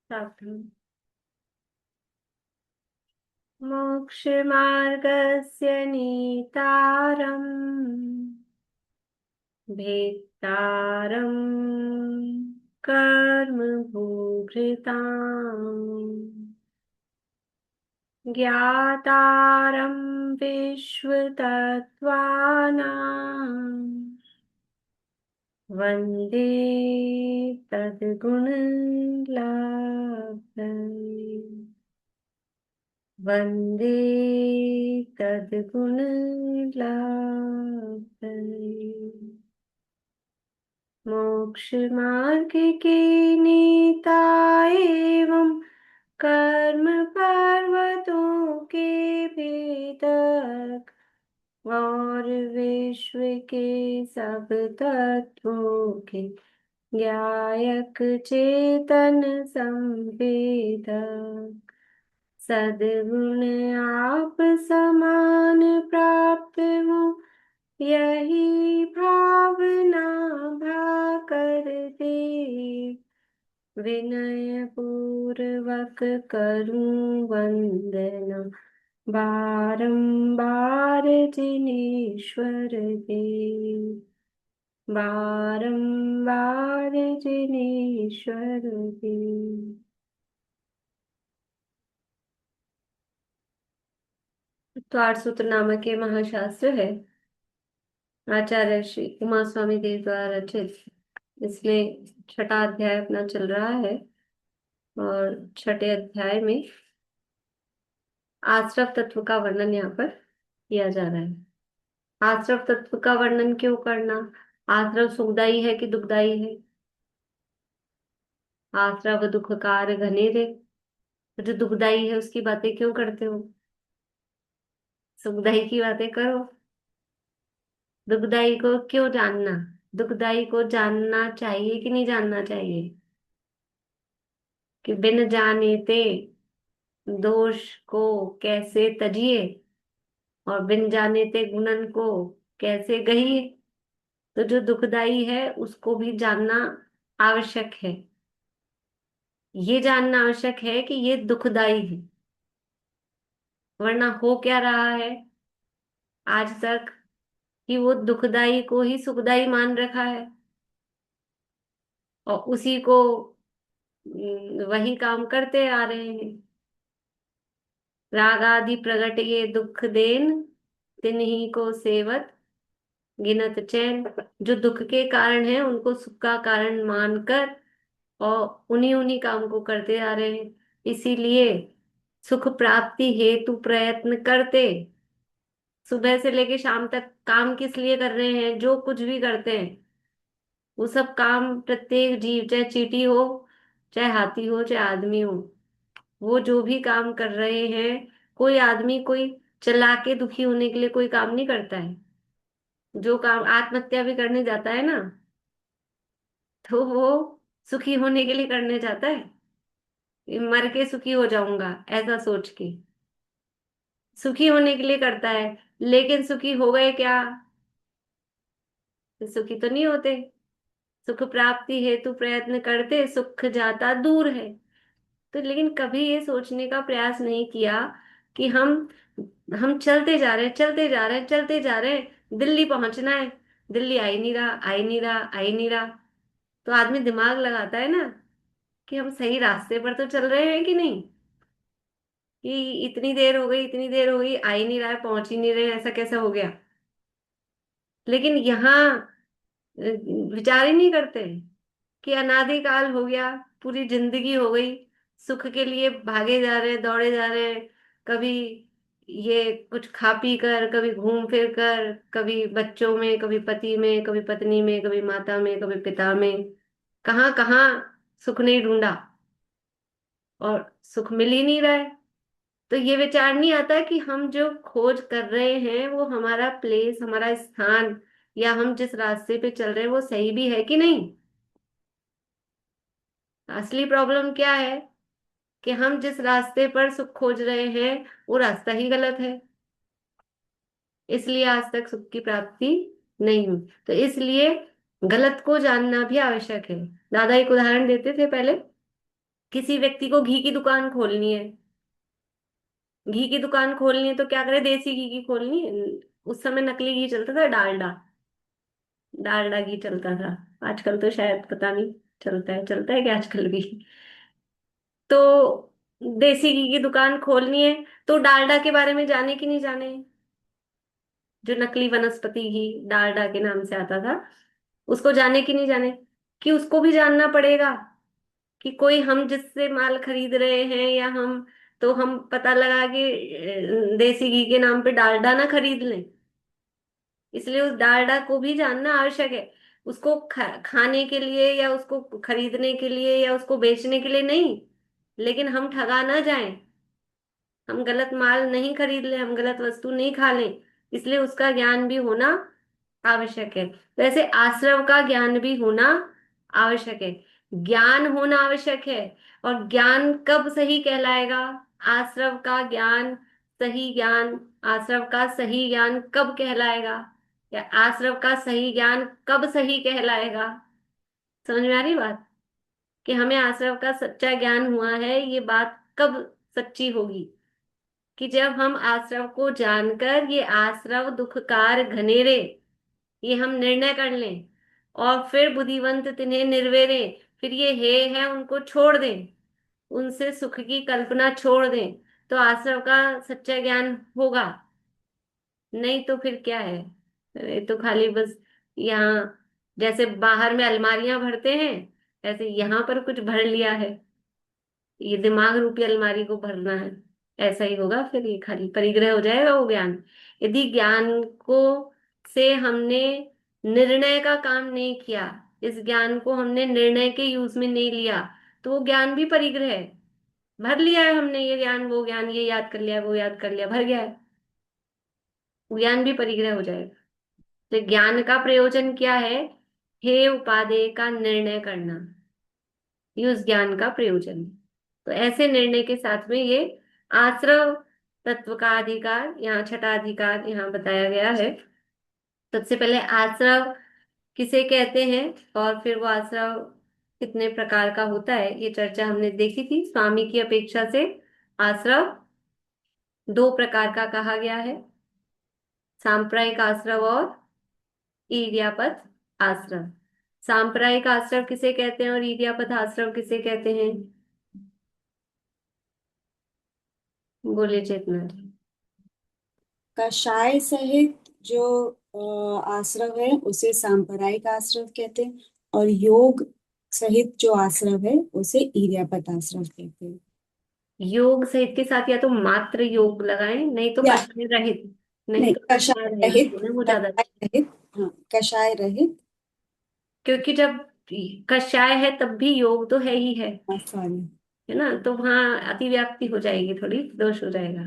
प्राप्तम् मोक्षमार्गस्य नेतारम् भेत्तारम् कर्मभूभृताम् ज्ञातारं विश्वतत्त्वानां वन्दे तद्गुणलाभम् वन्दे तद्गुणलाभम् मोक्षमार्ग के नेता एवं कर्म पर्वतों के भेदक और विश्व के सब तत्वों के ज्ञायक चेतन संवेदक सद्गुण आप समान प्राप्त हो यही भावना भा कर दे विनय पूर्वक करूं वंदना बारंबार जिनेश्वर देव बारंबार जिनेश्वर देव। तो आठ सूत्र नामक ये महाशास्त्र है, आचार्य श्री उमा स्वामी देव द्वारा रचित। इसमें छठा अध्याय अपना चल रहा है और छठे अध्याय में आश्रव तत्व का वर्णन यहाँ पर किया जा रहा है। आश्रव तत्व का वर्णन क्यों करना? आश्रव सुखदाई है कि दुखदाई है? आश्रव दुखकार घने रे, तो जो दुखदाई है उसकी बातें क्यों करते हो? सुखदाई की बातें करो। दुखदाई को क्यों जानना? दुखदाई को जानना चाहिए कि नहीं जानना चाहिए? कि बिन जाने ते दोष को कैसे तजिए और बिन जाने ते गुणन को कैसे गहिए। तो जो दुखदाई है उसको भी जानना आवश्यक है। ये जानना आवश्यक है कि ये दुखदाई है, वरना हो क्या रहा है आज तक कि वो दुखदाई को ही सुखदाई मान रखा है और उसी को वही काम करते आ रहे हैं। राग आदि प्रगट ये दुख देन तिन्ही को सेवत गिनत चैन। जो दुख के कारण है उनको सुख का कारण मानकर और उन्हीं उन्हीं काम को करते आ रहे हैं। इसीलिए सुख प्राप्ति हेतु प्रयत्न करते सुबह से लेके शाम तक काम किस लिए कर रहे हैं? जो कुछ भी करते हैं वो सब काम प्रत्येक जीव, चाहे चींटी हो, चाहे हाथी हो, चाहे आदमी हो, वो जो भी काम कर रहे हैं, कोई आदमी कोई चला के दुखी होने के लिए कोई काम नहीं करता है। जो काम आत्महत्या भी करने जाता है ना, तो वो सुखी होने के लिए करने जाता है, मर के सुखी हो जाऊंगा ऐसा सोच के सुखी होने के लिए करता है। लेकिन सुखी हो गए क्या? सुखी तो नहीं होते। सुख प्राप्ति हेतु प्रयत्न करते सुख जाता दूर है। तो लेकिन कभी ये सोचने का प्रयास नहीं किया कि हम चलते जा रहे हैं, चलते जा रहे हैं, चलते जा रहे हैं, दिल्ली पहुंचना है। दिल्ली आई नहीं रहा, आई नहीं रहा, आई नहीं रहा। तो आदमी दिमाग लगाता है ना कि हम सही रास्ते पर तो चल रहे हैं कि नहीं, कि इतनी देर हो गई, इतनी देर हो गई, आ ही नहीं रहा है, पहुंच ही नहीं रहे, ऐसा कैसे हो गया? लेकिन यहाँ विचार ही नहीं करते कि अनादि काल हो गया, पूरी जिंदगी हो गई, सुख के लिए भागे जा रहे हैं, दौड़े जा रहे हैं। कभी ये कुछ खा पी कर, कभी घूम फिर कर, कभी बच्चों में, कभी पति में, कभी पत्नी में, कभी माता में, कभी पिता में, कहाँ कहाँ सुख नहीं ढूंढा और सुख मिल ही नहीं रहा है। तो ये विचार नहीं आता कि हम जो खोज कर रहे हैं वो हमारा प्लेस, हमारा स्थान, या हम जिस रास्ते पे चल रहे हैं वो सही भी है कि नहीं। असली प्रॉब्लम क्या है कि हम जिस रास्ते पर सुख खोज रहे हैं वो रास्ता ही गलत है। इसलिए आज तक सुख की प्राप्ति नहीं हुई। तो इसलिए गलत को जानना भी आवश्यक है। दादा एक उदाहरण देते थे पहले किसी व्यक्ति को घी की दुकान खोलनी है, घी की दुकान खोलनी है तो क्या करे, देसी घी की खोलनी है। उस समय नकली घी चलता था, डालडा, डालडा घी चलता था। आजकल तो शायद पता नहीं, चलता है कि आजकल भी। तो देसी घी की दुकान खोलनी है, तो डालडा के बारे में जाने कि नहीं जाने, जो नकली वनस्पति घी डालडा के नाम से आता था, उसको जाने कि नहीं जाने, कि उसको भी जानना पड़ेगा, कि कोई हम जिससे माल खरीद रहे हैं या हम, तो हम पता लगा कि देसी घी के नाम पे डालडा ना खरीद लें। इसलिए उस डालडा को भी जानना आवश्यक है। उसको खाने के लिए या उसको खरीदने के लिए या उसको बेचने के लिए नहीं, लेकिन हम ठगा ना जाएं, हम गलत माल नहीं खरीद लें, हम गलत वस्तु नहीं खा लें, इसलिए उसका ज्ञान भी होना आवश्यक है। वैसे आश्रव का ज्ञान भी होना आवश्यक है, ज्ञान होना आवश्यक है। और ज्ञान कब सही कहलाएगा? आश्रव का ज्ञान, सही ज्ञान, आश्रव का सही ज्ञान कब कहलाएगा, या आश्रव का सही ज्ञान कब सही कहलाएगा? समझ में आ रही बात? कि हमें आश्रव का सच्चा ज्ञान हुआ है, ये बात कब सच्ची होगी? कि जब हम आश्रव को जानकर ये आश्रव दुखकार घनेरे, ये हम निर्णय कर लें, और फिर बुद्धिवंत तिन्हें निर्वेरे, फिर ये हे है उनको छोड़ दें, उनसे सुख की कल्पना छोड़ दें, तो आश्रव का सच्चा ज्ञान होगा। नहीं तो फिर क्या है? ये तो खाली बस यहाँ, जैसे बाहर में अलमारियां भरते हैं, ऐसे यहाँ पर कुछ भर लिया है, ये दिमाग रूपी अलमारी को भरना है। ऐसा ही होगा, फिर ये खाली परिग्रह हो जाएगा वो ज्ञान। यदि ज्ञान को से हमने निर्णय का काम नहीं किया, इस ज्ञान को हमने निर्णय के यूज में नहीं लिया, तो वो ज्ञान भी परिग्रह है। भर लिया है हमने ये ज्ञान, वो ज्ञान, ये याद कर लिया, वो याद कर लिया, भर गया है, वो ज्ञान भी परिग्रह हो जाएगा। तो ज्ञान का प्रयोजन क्या है? हे उपादेय का निर्णय करना, ये उस ज्ञान का प्रयोजन है। तो ऐसे निर्णय के साथ में ये आश्रव तत्व का अधिकार, यहाँ छठा अधिकार यहाँ बताया गया है। सबसे पहले आश्रव किसे कहते हैं, और फिर वो आश्रव कितने प्रकार का होता है, ये चर्चा हमने देखी थी। स्वामी की अपेक्षा से आश्रव दो प्रकार का कहा गया है, सांप्रदायिक आश्रव और इर्यापत आश्रव। सांप्रदायिक आश्रव किसे कहते हैं और इर्यापत आश्रव किसे कहते हैं? बोले चेतना जी। कषाय सहित जो आश्रव है उसे सांप्रदायिक आश्रव कहते हैं, और योग सहित जो आश्रव है उसे इर्यापत आश्रव कहते हैं। योग सहित के साथ या तो मात्र योग लगाएं, नहीं तो या कषाय रहित, नहीं नहीं, तो कषाय कषाय रहित रहित, बोले वो ज्यादा कषाय अच्छा। रहित, हाँ कषाय रहित। क्योंकि जब कषाय है तब भी योग तो है ही सॉरी। है ना, तो वहाँ अतिव्याप्ति हो जाएगी, थोड़ी दोष हो जाएगा।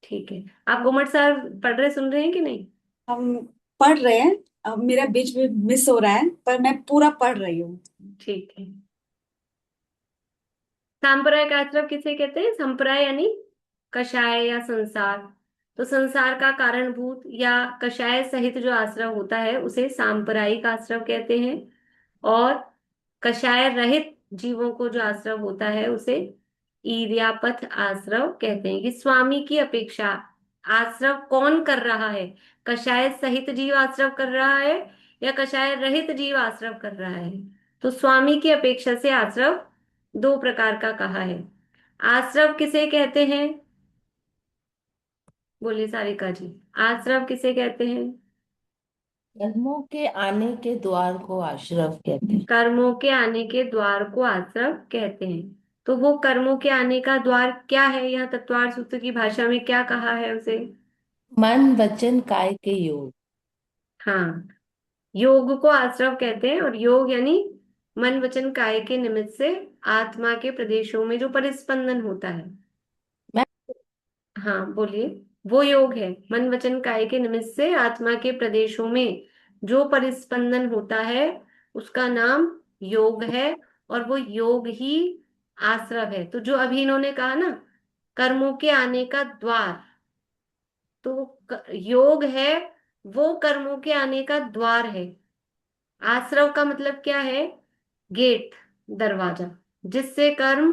ठीक है। आप गुमट साहब पढ़ रहे, सुन रहे हैं कि नहीं? हम पढ़ रहे हैं, अब मेरा बीच में मिस हो रहा है पर मैं पूरा पढ़ रही हूँ। ठीक है। सांप्रदायिक आश्रव किसे कहते हैं? संप्रदाय यानी कषाय या संसार। तो संसार का कारणभूत या कषाय सहित जो आश्रव होता है उसे सांप्रदायिक आश्रव कहते हैं। और कषाय रहित जीवों को जो आश्रव होता है उसे ईर्यापथ आश्रव कहते हैं। कि स्वामी की अपेक्षा आश्रव कौन कर रहा है? कषाय सहित जीव आश्रव कर रहा है या कषाय रहित जीव आश्रव कर रहा है? तो स्वामी की अपेक्षा से आश्रव दो प्रकार का कहा है। आश्रव किसे कहते हैं? बोलिए सारिका जी, आश्रव किसे कहते हैं? कर्मों के आने के द्वार को आश्रव कहते हैं। कर्मों के आने के द्वार को आश्रव कहते हैं। तो वो कर्मों के आने का द्वार क्या है? यहाँ तत्वार सूत्र की भाषा में क्या कहा है उसे? मन वचन काय के योग। हाँ, योग को आश्रव कहते हैं। और योग यानी मन वचन काया के निमित्त से आत्मा के प्रदेशों में जो परिस्पंदन होता है। मैं हाँ बोलिए। वो योग है, मन वचन काया के निमित्त से आत्मा के प्रदेशों में जो परिस्पंदन होता है, उसका नाम योग है। और वो योग ही आश्रव है। तो जो अभी इन्होंने कहा ना, कर्मों के आने का द्वार, तो योग है वो कर्मों के आने का द्वार है। आश्रव का मतलब क्या है? गेट, दरवाजा। जिससे कर्म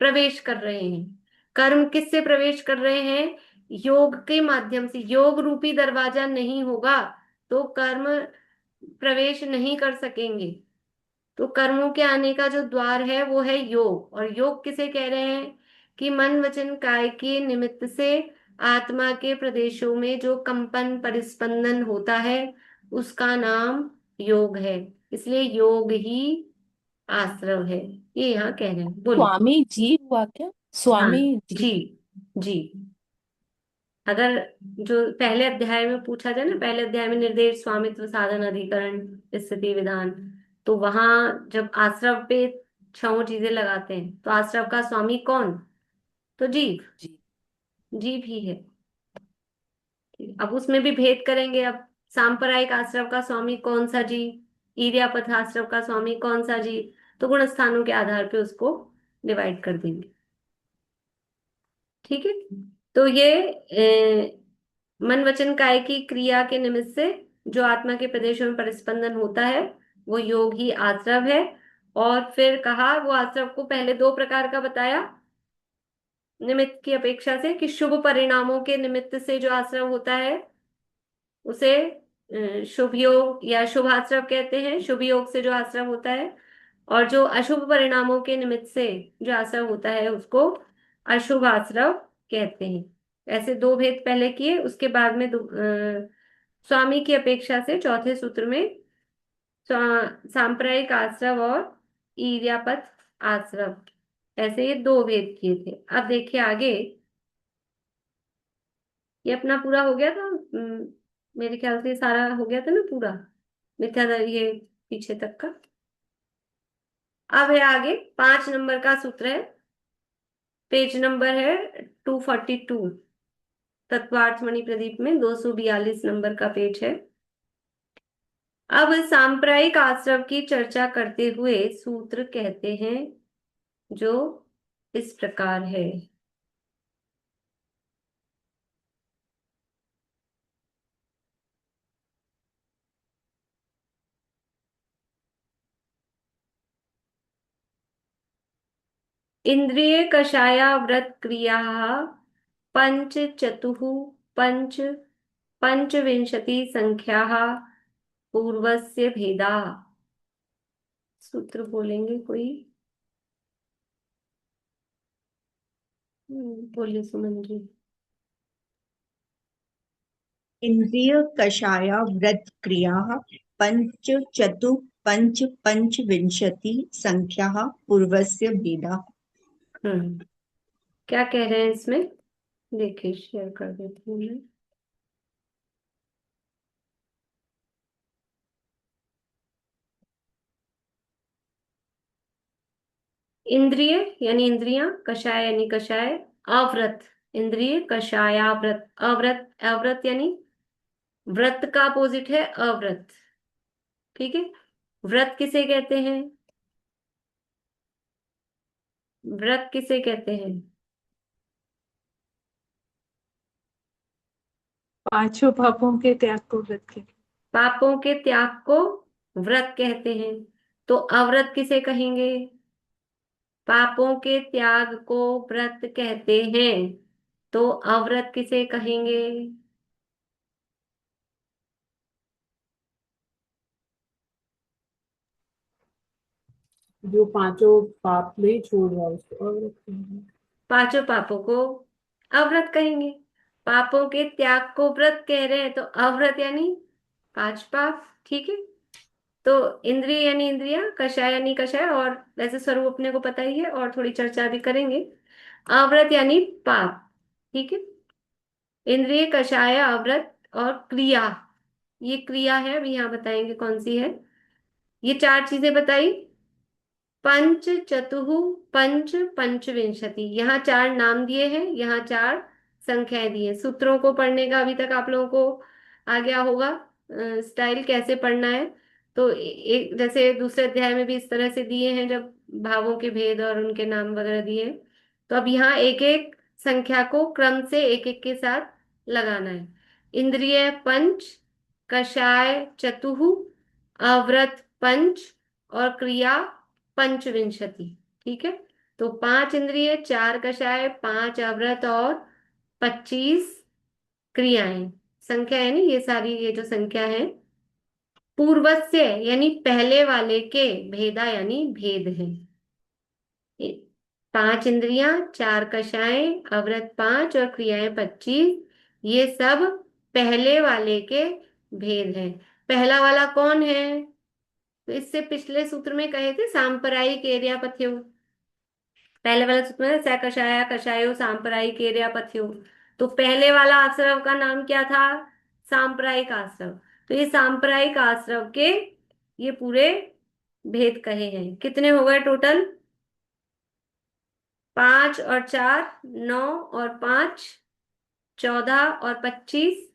प्रवेश कर रहे हैं। कर्म किससे प्रवेश कर रहे हैं? योग के माध्यम से। योग रूपी दरवाजा नहीं होगा तो कर्म प्रवेश नहीं कर सकेंगे। तो कर्मों के आने का जो द्वार है वो है योग। और योग किसे कह रहे हैं? कि मन वचन काय के निमित्त से आत्मा के प्रदेशों में जो कंपन परिस्पंदन होता है उसका नाम योग है। इसलिए योग ही आश्रव है, ये यहाँ कह रहे हैं। बोलिए। स्वामी जी हुआ क्या? हाँ स्वामी जी। जी। जी। अगर जो पहले अध्याय में पूछा जाए ना, पहले अध्याय में निर्देश स्वामित्व साधन अधिकरण स्थिति विधान, तो वहां जब आश्रव पे छह चीजें लगाते हैं तो आश्रव का स्वामी कौन? तो जीव। जी। जीव ही है। अब उसमें भी भेद करेंगे। अब सांप्रदायिक आश्रव का स्वामी कौन सा जीव, इरियापथ आश्रव का स्वामी कौन सा जीव, तो गुण स्थानों के आधार पे उसको डिवाइड कर देंगे। ठीक है। तो ये मन वचन काय की क्रिया के निमित्त से जो आत्मा के प्रदेशों में परिस्पंदन होता है वो योग ही आश्रव है। और फिर कहा वो आश्रव को पहले दो प्रकार का बताया निमित्त की अपेक्षा से, कि शुभ परिणामों के निमित्त से जो आश्रव होता है उसे शुभ योग या शुभ आश्रव कहते हैं, शुभ योग से जो आश्रव होता है। और जो अशुभ परिणामों के निमित्त से जो आश्रव होता है उसको अशुभ आश्रव कहते हैं। ऐसे दो भेद पहले किए, उसके बाद में स्वामी की अपेक्षा से चौथे सूत्र में सांप्रदायिक आश्रव और ईर्यापथ आश्रव, ऐसे ये दो भेद किए थे। अब देखिए आगे। ये अपना पूरा हो गया था। मेरे ख्याल से ये सारा हो गया था ना पूरा, ये पीछे तक का। अब है आगे 5 नंबर का सूत्र है। पेज नंबर है 242। तत्वार्थ मणि प्रदीप में 242 नंबर का पेज है। अब सांप्रदायिक आश्रव की चर्चा करते हुए सूत्र कहते हैं जो इस प्रकार है। इंद्रिय कषाया व्रत क्रिया पंच चतुः पंच पंचविंशति संख्या पूर्वस्य भेदा। सूत्र बोलेंगे कोई? बोलिए सुमन जी। इंद्रिय कषाया व्रत क्रियाः पंच चतु पंच पंचविंशति संख्याः पूर्वस्य भेदाः। हम्म क्या कह रहे हैं इसमें? देखिए शेयर कर देती हूँ मैं। इंद्रिय यानी इंद्रियां, कषाय यानी कषाय, अव्रत। इंद्रिय कषायाव्रत। अव्रत, अव्रत यानी व्रत का अपोजिट है अव्रत। ठीक है। व्रत किसे कहते हैं? व्रत किसे कहते हैं? पांचों पापों के त्याग को व्रत कहते पापों के त्याग को व्रत कहते हैं। तो अव्रत किसे कहेंगे? पापों के त्याग को व्रत कहते हैं, तो अव्रत किसे कहेंगे? हैं। जो पांचों पाप नहीं छोड़ रहा उसको और व्रत कहते हैं। पांचों पापों को अव्रत कहेंगे। पापों के त्याग को व्रत कह रहे हैं तो अव्रत यानी पांच पाप। ठीक है। तो इंद्रिय यानी इंद्रिया, कषाय यानी कषाय, और वैसे स्वरूप अपने को पता ही है और थोड़ी चर्चा भी करेंगे। अव्रत यानी पाप। ठीक है। इंद्रिय कषाय अव्रत और क्रिया, ये क्रिया है, अभी यहाँ बताएंगे कौन सी है। ये चार चीजें बताई। पंच चतुः पंच पंचविंशति, यहाँ चार नाम दिए हैं, यहाँ चार संख्याएं दी हैं। सूत्रों को पढ़ने का अभी तक आप लोगों को आ गया होगा स्टाइल कैसे पढ़ना है। तो एक जैसे दूसरे अध्याय में भी इस तरह से दिए हैं जब भावों के भेद और उनके नाम वगैरह दिए हैं। तो अब यहाँ एक एक संख्या को क्रम से एक एक के साथ लगाना है। इंद्रिय पंच, कषाय चतुः, अव्रत पंच और क्रिया पंचविंशति। ठीक है। तो 5 इंद्रिय, 4 कषाय, 5 अव्रत और 25 क्रियाएं, संख्या है नहीं, ये सारी ये जो संख्या है पूर्वस्य यानी पहले वाले के, भेदा यानी भेद है। 5 इंद्रियां, 4 कषाएं, अवृत 5 और क्रियाएं 25, ये सब पहले वाले के भेद हैं। पहला वाला कौन है? तो इससे पिछले सूत्र में कहे थे सांप्रदायिक एरिया पथ्यो। पहले वाले सूत्र में सकषाया कषायो सांप्रदायिक एरिया पथ्यो। तो पहले वाला आश्रव का नाम क्या था? सांप्रदायिक आश्रव। तो ये सांप्रदायिक आश्रव के ये पूरे भेद कहे हैं। कितने हो गए टोटल? 5 और 4 9 और 5 14 और 25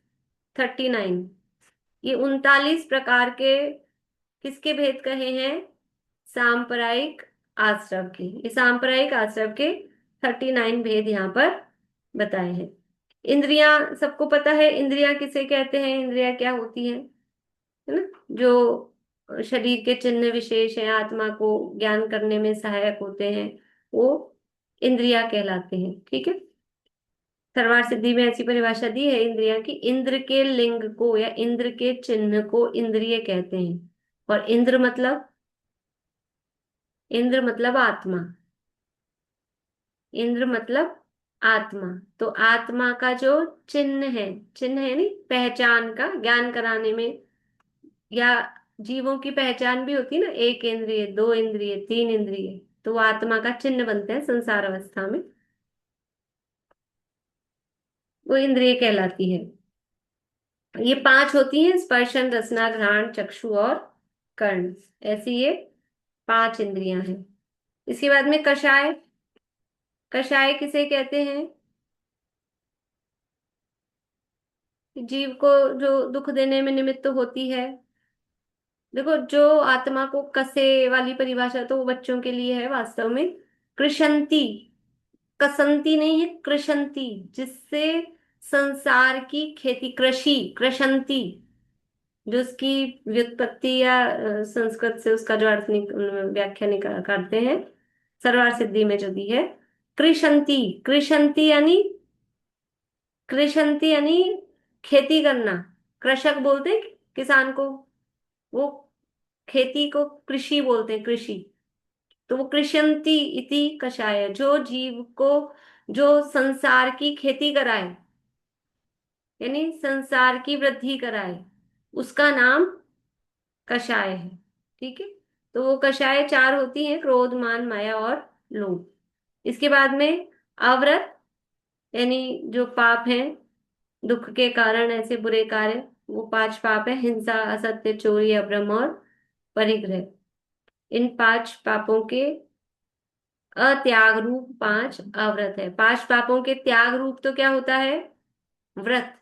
39। ये 39 प्रकार के किसके भेद कहे हैं? सांप्रदायिक आश्रव के। ये सांप्रदायिक आश्रव के 39 भेद यहाँ पर बताए हैं। इंद्रियां सबको पता है, इंद्रियां किसे कहते हैं, इंद्रियां क्या होती हैं, है ना? जो शरीर के चिन्ह विशेष हैं, आत्मा को ज्ञान करने में सहायक होते हैं, वो इंद्रियां कहलाते हैं। ठीक है। सर्वार सिद्धि में ऐसी परिभाषा दी है इंद्रिया की, इंद्र के लिंग को या इंद्र के चिन्ह को इंद्रिय कहते हैं। और इंद्र मतलब आत्मा। इंद्र मतलब आत्मा। तो आत्मा का जो चिन्ह है नहीं, पहचान का ज्ञान कराने में, या जीवों की पहचान भी होती है ना, एक इंद्रिय, दो इंद्रिय, तीन इंद्रिय, तो वो आत्मा का चिन्ह बनते हैं संसार अवस्था में, वो इंद्रिय कहलाती है। ये 5 होती हैं, स्पर्शन, रसना, घ्राण, चक्षु और कर्ण। ऐसी ये 5 इंद्रियां हैं। इसके बाद में कषाय। कषाय किसे कहते हैं? जीव को जो दुख देने में निमित्त होती है। देखो, जो आत्मा को कसे वाली परिभाषा तो वो बच्चों के लिए है, वास्तव में कृषंती, कसंती नहीं है, कृषंती, जिससे संसार की खेती, कृषि, कृषंती, जो उसकी व्युत्पत्ति या संस्कृत से उसका जो अर्थ व्याख्या निकाल करते हैं, सर्वार सिद्धि में जो दी है, कृषंती। कृषंती यानी, कृषंती यानी खेती करना। कृषक बोलते हैं किसान को, वो खेती को कृषि बोलते हैं, कृषि। तो वो कृषंती इति कषाय, जो जीव को, जो संसार की खेती कराए, यानी संसार की वृद्धि कराए, उसका नाम कषाय है। ठीक है। तो वो कषाय 4 होती हैं, क्रोध, मान, माया और लोभ। इसके बाद में अव्रत, यानी जो पाप हैं, दुख के कारण ऐसे बुरे कार्य, वो 5 पाप है, हिंसा, असत्य, चोरी, अभ्रम और परिग्रह। इन 5 पापों के अत्याग रूप 5 अव्रत है। 5 पापों के त्याग रूप तो क्या होता है? व्रत।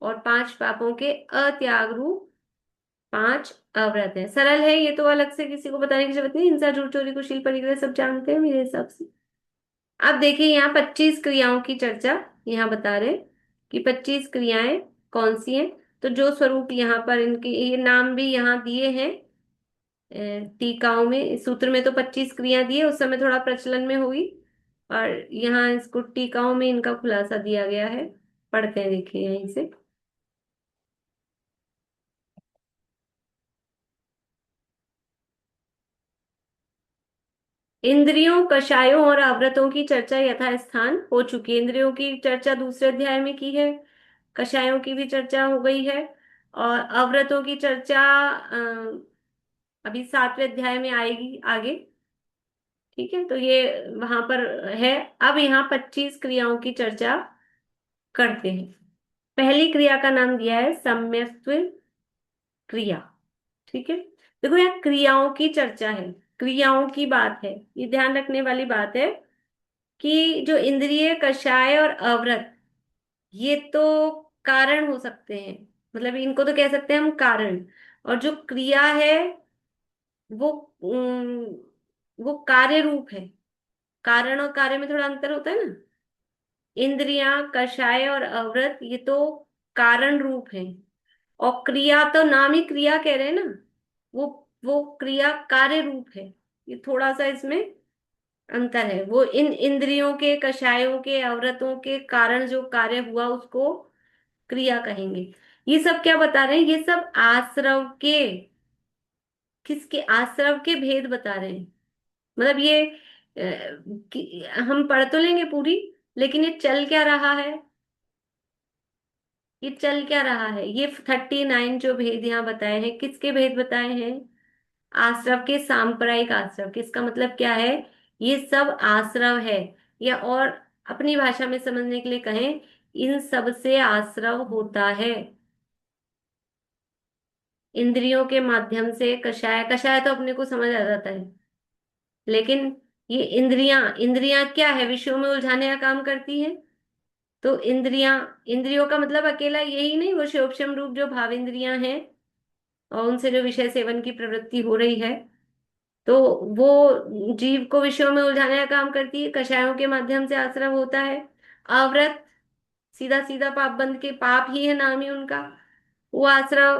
और 5 पापों के अत्याग रूप 5 अव्रत है। सरल है ये तो, अलग से किसी को बताने की जरूरत नहीं। हिंसा, झूठ, चोरी, कुशील, परिग्रह सब जानते हैं मेरे हिसाब से। अब देखिए, यहाँ 25 क्रियाओं की चर्चा यहाँ बता रहे हैं कि 25 क्रियाएं कौन सी हैं। तो जो स्वरूप यहाँ पर इनके ये नाम भी यहाँ दिए हैं टीकाओं में। सूत्र में तो 25 क्रिया दिए, उस समय थोड़ा प्रचलन में हुई, और यहाँ इसको टीकाओं में इनका खुलासा दिया गया है। पढ़ते हैं, देखिए यहीं से। इंद्रियों, कषायों और आवृतों की चर्चा यथास्थान हो चुकी है। इंद्रियों की चर्चा दूसरे अध्याय में की है, कषायों की भी चर्चा हो गई है, और अवृतों की चर्चा अभी 7वें अध्याय में आएगी आगे। ठीक है। तो ये वहां पर है। अब यहाँ 25 क्रियाओं की चर्चा करते हैं। पहली क्रिया का नाम दिया है सम्यक्त्व क्रिया। ठीक है। देखो, यहाँ क्रियाओं की चर्चा है, क्रियाओं की बात है। ये ध्यान रखने वाली बात है कि जो इंद्रिय, कषाय और अवृत, ये तो कारण हो सकते हैं, मतलब इनको तो कह सकते हैं हम कारण। और जो क्रिया है वो वो कार्य रूप है। कारण और कार्य में थोड़ा अंतर होता है ना। इंद्रियां, कषाय और अवृत, ये तो कारण रूप है। और क्रिया तो नाम ही क्रिया कह रहे हैं ना, वो क्रिया कार्य रूप है। ये थोड़ा सा इसमें अंतर है। वो इन इंद्रियों के, कषायों के, अवरतों के कारण जो कार्य हुआ उसको क्रिया कहेंगे। ये सब क्या बता रहे हैं? ये सब आश्रव के, किसके आश्रव के भेद बता रहे हैं। मतलब ये हम पढ़ तो लेंगे पूरी, लेकिन ये चल क्या रहा है? ये चल क्या रहा है? ये 39 जो भेद यहाँ बताए हैं, किसके भेद बताए हैं? आश्रव के, सांप्रदायिक आश्रव के। इसका मतलब क्या है? ये सब आश्रव है, या और अपनी भाषा में समझने के लिए कहें, इन सब से आश्रव होता है। इंद्रियों के माध्यम से कषाय, कषाय तो अपने को समझ आ जाता है, लेकिन ये इंद्रियां, इंद्रियां क्या है? विषयों में उलझाने का काम करती है। तो इंद्रियां, इंद्रियों का मतलब अकेला यही नहीं, वो शोभशम रूप जो भाव इंद्रियां हैं और उनसे जो विषय सेवन की प्रवृत्ति हो रही है, तो वो जीव को विषयों में उलझाने का काम करती है। कषायों के माध्यम से आश्रव होता है। अव्रत, सीधा सीधा पाप बंध के, पाप ही है नाम ही उनका, वो आश्रव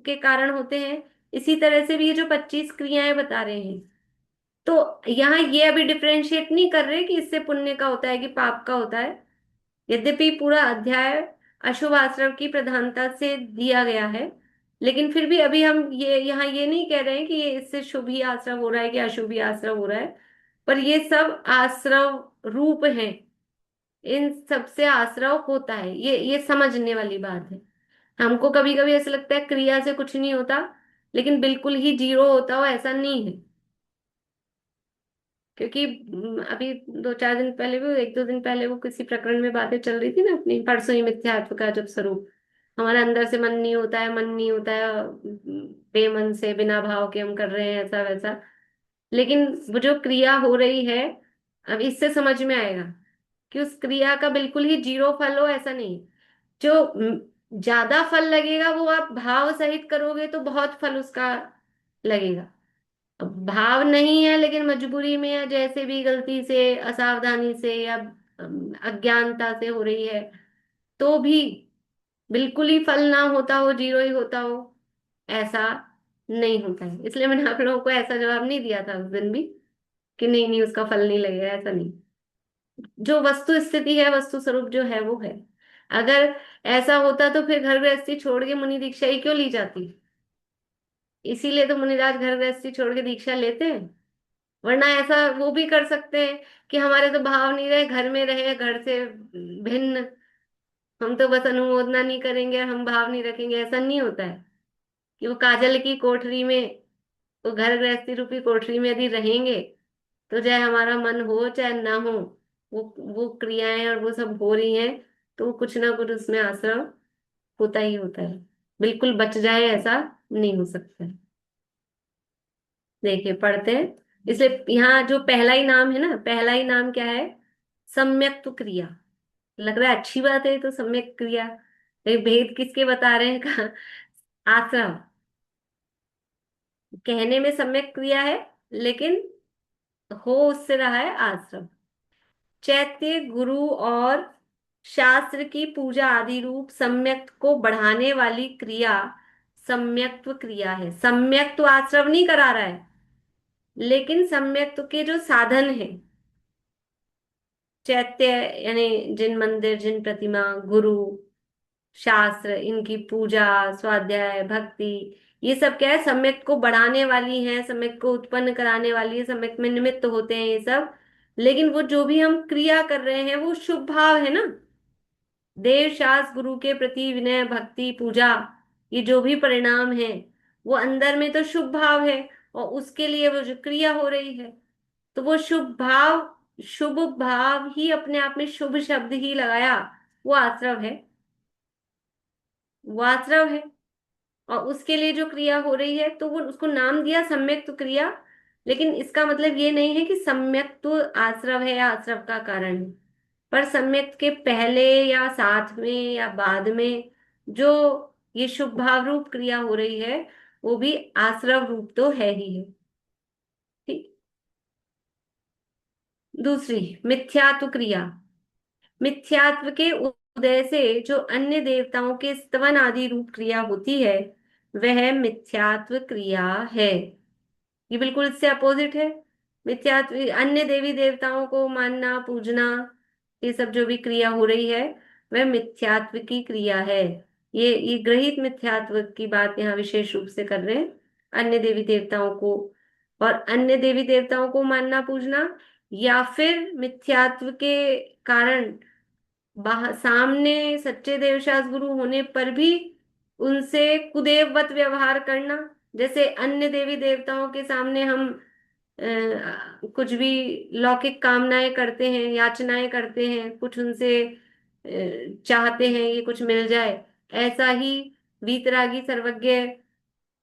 के कारण होते हैं। इसी तरह से भी ये जो 25 क्रियाएं बता रहे हैं, तो यहाँ ये अभी डिफरेंशिएट नहीं कर रहे कि इससे पुण्य का होता है कि पाप का होता है। यद्यपि पूरा अध्याय अशुभ आश्रव की प्रधानता से दिया गया है, लेकिन फिर भी अभी हम ये यहाँ ये नहीं कह रहे हैं कि ये इससे शुभ ही आश्रव हो रहा है कि अशुभ ही आश्रव हो रहा है, पर ये सब आश्रव रूप हैं। इन सब से आश्रव होता है, ये समझने वाली बात है। हमको कभी कभी ऐसा लगता है क्रिया से कुछ नहीं होता, लेकिन बिल्कुल ही जीरो होता हो ऐसा नहीं है। क्योंकि अभी 2-4 दिन पहले भी, 1-2 दिन पहले वो किसी प्रकरण में बातें चल रही थी ना अपनी, परसों ही, मिथ्यात्व का जब स्वरूप, हमारे अंदर से मन नहीं होता है, मन नहीं होता है, बेमन से, बिना भाव के हम कर रहे हैं ऐसा वैसा। लेकिन वो जो क्रिया हो रही है, अब इससे समझ में आएगा कि उस क्रिया का बिल्कुल ही जीरो फल हो ऐसा नहीं। जो ज्यादा फल लगेगा वो आप भाव सहित करोगे तो बहुत फल उसका लगेगा। भाव नहीं है लेकिन मजबूरी में, या जैसे भी गलती से, असावधानी से, या अज्ञानता से हो रही है, तो भी बिल्कुल ही फल ना होता हो, जीरो ही होता हो, ऐसा नहीं होता है। इसलिए मैंने आप लोगों को ऐसा जवाब नहीं दिया था उस दिन भी कि नहीं नहीं उसका फल नहीं लगेगा, ऐसा नहीं। जो वस्तु स्थिति है, वस्तु स्वरूप जो है वो है। अगर ऐसा होता तो फिर घर गृहस्थी छोड़ के मुनि दीक्षा ही क्यों ली जाती? इसीलिए तो मुनिराज घर गृहस्थी छोड़ के दीक्षा लेते हैं। वरना ऐसा वो भी कर सकते हैं कि हमारे तो भाव नहीं रहे, घर में रहे, घर से भिन्न, हम तो बस अनुमोदना नहीं करेंगे, हम भाव नहीं रखेंगे, ऐसा नहीं होता है। कि वो काजल की कोठरी में, वो घर गृहस्थी रूपी कोठरी में यदि रहेंगे, तो चाहे हमारा मन हो चाहे ना हो, वो क्रियाएं और वो सब हो रही हैं, तो वो कुछ ना कुछ उसमें आश्रव होता ही होता है। बिल्कुल बच जाए ऐसा नहीं हो सकता है। देखिए पढ़ते हैं। इसलिए यहाँ जो पहला ही नाम है ना, पहला ही नाम क्या है? सम्यक्त्व क्रिया। लग रहा है अच्छी बात है, तो सम्यक क्रिया, लेकिन भेद किसके बता रहे हैं? कहा, आश्रम। कहने में सम्यक क्रिया है, लेकिन हो उससे रहा है आश्रम। चैत्य, गुरु और शास्त्र की पूजा आदि रूप सम्यक्त को बढ़ाने वाली क्रिया सम्यक्त्व क्रिया है। सम्यक्त्व आश्रव नहीं करा रहा है, लेकिन सम्यक्त्व के जो साधन है, चैत्य यानी जिन मंदिर, जिन प्रतिमा, गुरु, शास्त्र, इनकी पूजा, स्वाध्याय, भक्ति, ये सब क्या है? सम्यक को बढ़ाने वाली है, सम्यक को उत्पन्न कराने वाली है, सम्यक में निमित्त होते हैं ये सब। लेकिन वो जो भी हम क्रिया कर रहे हैं वो शुभ भाव है ना। देव, शास्त्र, गुरु के प्रति विनय, भक्ति, पूजा, ये जो भी परिणाम है, वो अंदर में तो शुभ भाव है, और उसके लिए वो जो क्रिया हो रही है, तो वो शुभ भाव, शुभ भाव ही अपने आप में, शुभ शब्द ही लगाया, वो आश्रव है, वो आश्रव है। और उसके लिए जो क्रिया हो रही है, तो वो उसको नाम दिया सम्यक्त क्रिया। लेकिन इसका मतलब ये नहीं है कि सम्यक्त आश्रव है या आश्रव का कारण है। पर सम्यक्त के पहले या साथ में या बाद में जो ये शुभ भाव रूप क्रिया हो रही है, वो भी आश्रव रूप तो है ही है। ठीक। दूसरी, मिथ्यात्व क्रिया। मिथ्यात्व के उदय से जो अन्य देवताओं के स्तवन आदि रूप क्रिया होती है, वह मिथ्यात्व क्रिया है। ये बिल्कुल इससे अपोजिट है। मिथ्यात्व, अन्य देवी देवताओं को मानना पूजना, ये सब जो भी क्रिया हो रही है वह मिथ्यात्व की क्रिया है। ये ग्रहित मिथ्यात्व की बात यहाँ विशेष रूप से कर रहे हैं। अन्य देवी देवताओं को, और अन्य देवी देवताओं को मानना पूजना, या फिर मिथ्यात्व के कारण बाहर सामने सच्चे देवशास्त्र गुरु होने पर भी उनसे कुदेववत व्यवहार करना। जैसे अन्य देवी देवताओं के सामने हम कुछ भी लौकिक कामनाएं करते हैं, याचनाएं करते हैं, कुछ उनसे चाहते हैं ये कुछ मिल जाए, ऐसा ही वीतरागी सर्वज्ञ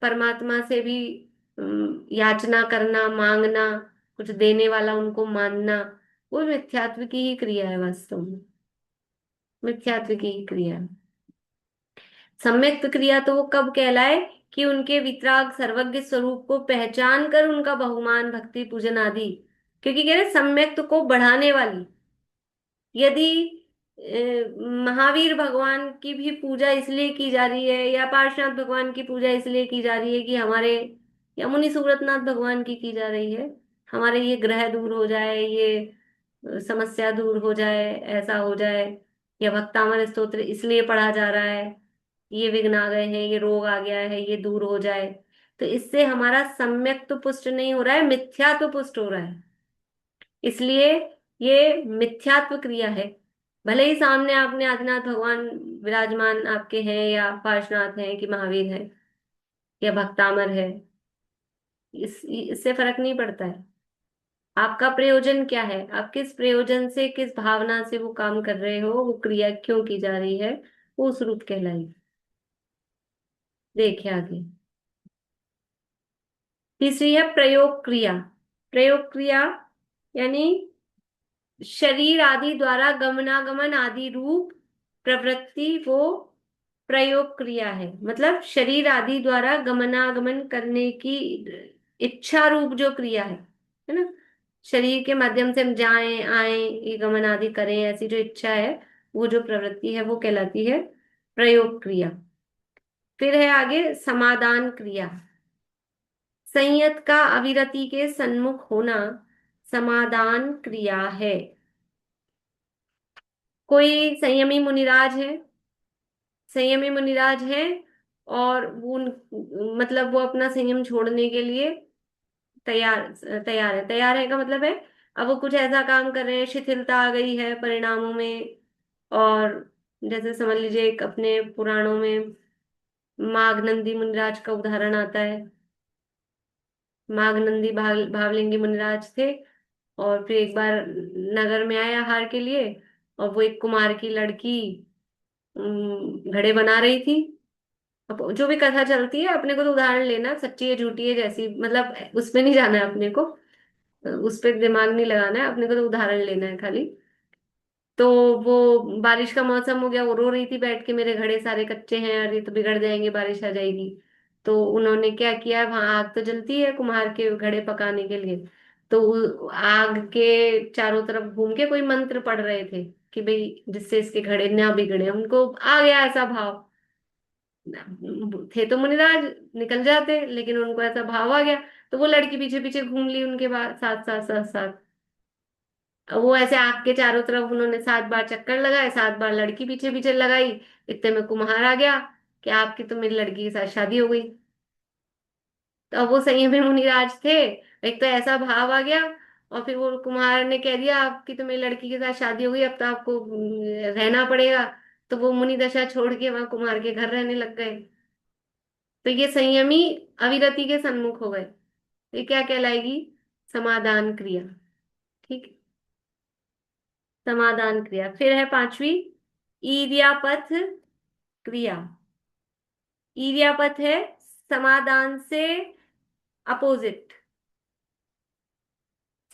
परमात्मा से भी याचना करना, मांगना, कुछ देने वाला उनको मानना, वो मिथ्यात्व की ही क्रिया है, वास्तव में मिथ्यात्व की ही क्रिया है। सम्यक्त क्रिया तो वो कब कहलाए कि उनके वितराग सर्वज्ञ स्वरूप को पहचान कर उनका बहुमान भक्ति पूजन आदि, क्योंकि कह रहे सम्यक्त को बढ़ाने वाली। यदि महावीर भगवान की भी पूजा इसलिए की जा रही है, या पार्श्वनाथ भगवान की पूजा इसलिए की जा रही है कि हमारे, या मुनि सूरतनाथ भगवान की जा रही है, हमारे ये ग्रह दूर हो जाए, ये समस्या दूर हो जाए, ऐसा हो जाए, या भक्तामर स्तोत्र इसलिए पढ़ा जा रहा है, ये विघ्न आ गए हैं, ये रोग आ गया है, ये दूर हो जाए, तो इससे हमारा सम्यक तो पुष्ट नहीं हो रहा है, मिथ्या तो पुष्ट हो रहा है। इसलिए ये मिथ्यात्व क्रिया है। भले ही सामने आपने आदिनाथ भगवान विराजमान आपके हैं, या पार्श्वनाथ हैं कि महावीर है, या भक्तामर है, इससे फर्क नहीं पड़ता है। आपका प्रयोजन क्या है, आप किस प्रयोजन से, किस भावना से वो काम कर रहे हो, वो क्रिया क्यों की जा रही है, वो उस रूप कहलाएगी। देखिए आगे, तीसरी है प्रयोग क्रिया। प्रयोग क्रिया यानी शरीर आदि द्वारा गमनागमन आदि रूप प्रवृत्ति, वो प्रयोग क्रिया है। मतलब शरीर आदि द्वारा गमनागमन करने की इच्छा रूप जो क्रिया है ना, शरीर के माध्यम से हम जाएं आए, ये गमन आदि करें, ऐसी जो इच्छा है, वो जो प्रवृत्ति है, वो कहलाती है प्रयोग क्रिया। फिर है आगे समादान क्रिया। संयत का अविरति के सन्मुख होना समादान क्रिया है। कोई संयमी मुनिराज है, संयमी मुनिराज है, और वो मतलब वो अपना संयम छोड़ने के लिए तैयार तैयार है का मतलब है, अब वो कुछ ऐसा काम कर रहे हैं, शिथिलता आ गई है परिणामों में। और जैसे समझ लीजिए, एक अपने पुराणों में माघनंदी मुनिराज का उदाहरण आता है। माघनंदी भावलिंगी मुनिराज थे, और फिर एक बार नगर में आया आहार के लिए, और वो एक कुमार की लड़की घड़े बना रही थी। अब जो भी कथा चलती है, अपने को तो उदाहरण लेना, सच्ची है झूठी है जैसी, मतलब उसमें नहीं जाना है अपने को, उस पर दिमाग नहीं लगाना है अपने को, तो उदाहरण लेना है खाली। तो वो बारिश का मौसम हो गया, वो रो रही थी बैठ के, मेरे घड़े सारे कच्चे हैं, अरे तो बिगड़ जाएंगे, बारिश आ जाएगी। तो उन्होंने क्या किया, वहां आग तो जलती है कुम्हार के घड़े पकाने के लिए, तो आग के चारों तरफ घूम के कोई मंत्र पढ़ रहे थे कि भाई जिससे इसके घड़े ना बिगड़े। उनको आ गया ऐसा भाव, थे तो मुनिराज, निकल जाते, लेकिन उनको ऐसा भाव आ गया, तो वो लड़की पीछे पीछे घूम ली उनके बाद, साथ साथ साथ साथ। अब वो ऐसे आग के चारों तरफ उन्होंने 7 बार चक्कर लगाए, 7 बार लड़की पीछे पीछे लगाई। इतने में कुम्हार आ गया कि आपकी तो मेरी लड़की के साथ शादी हो गई। तो अब वो संयमी मुनिराज थे, एक तो ऐसा भाव आ गया, और फिर वो कुम्हार ने कह दिया आपकी तो मेरी लड़की के साथ शादी हो गई, अब तो आपको रहना पड़ेगा। तो वो मुनि दशा छोड़ के वहां कुम्हार के घर रहने लग गए। तो ये संयमी अविरति के सन्मुख हो गए, ये क्या कहलाएगी, समादान क्रिया। ठीक है, समादान क्रिया। फिर है पांचवी ईर्यापथ क्रिया। ईर्यापथ है समादान से अपोजिट,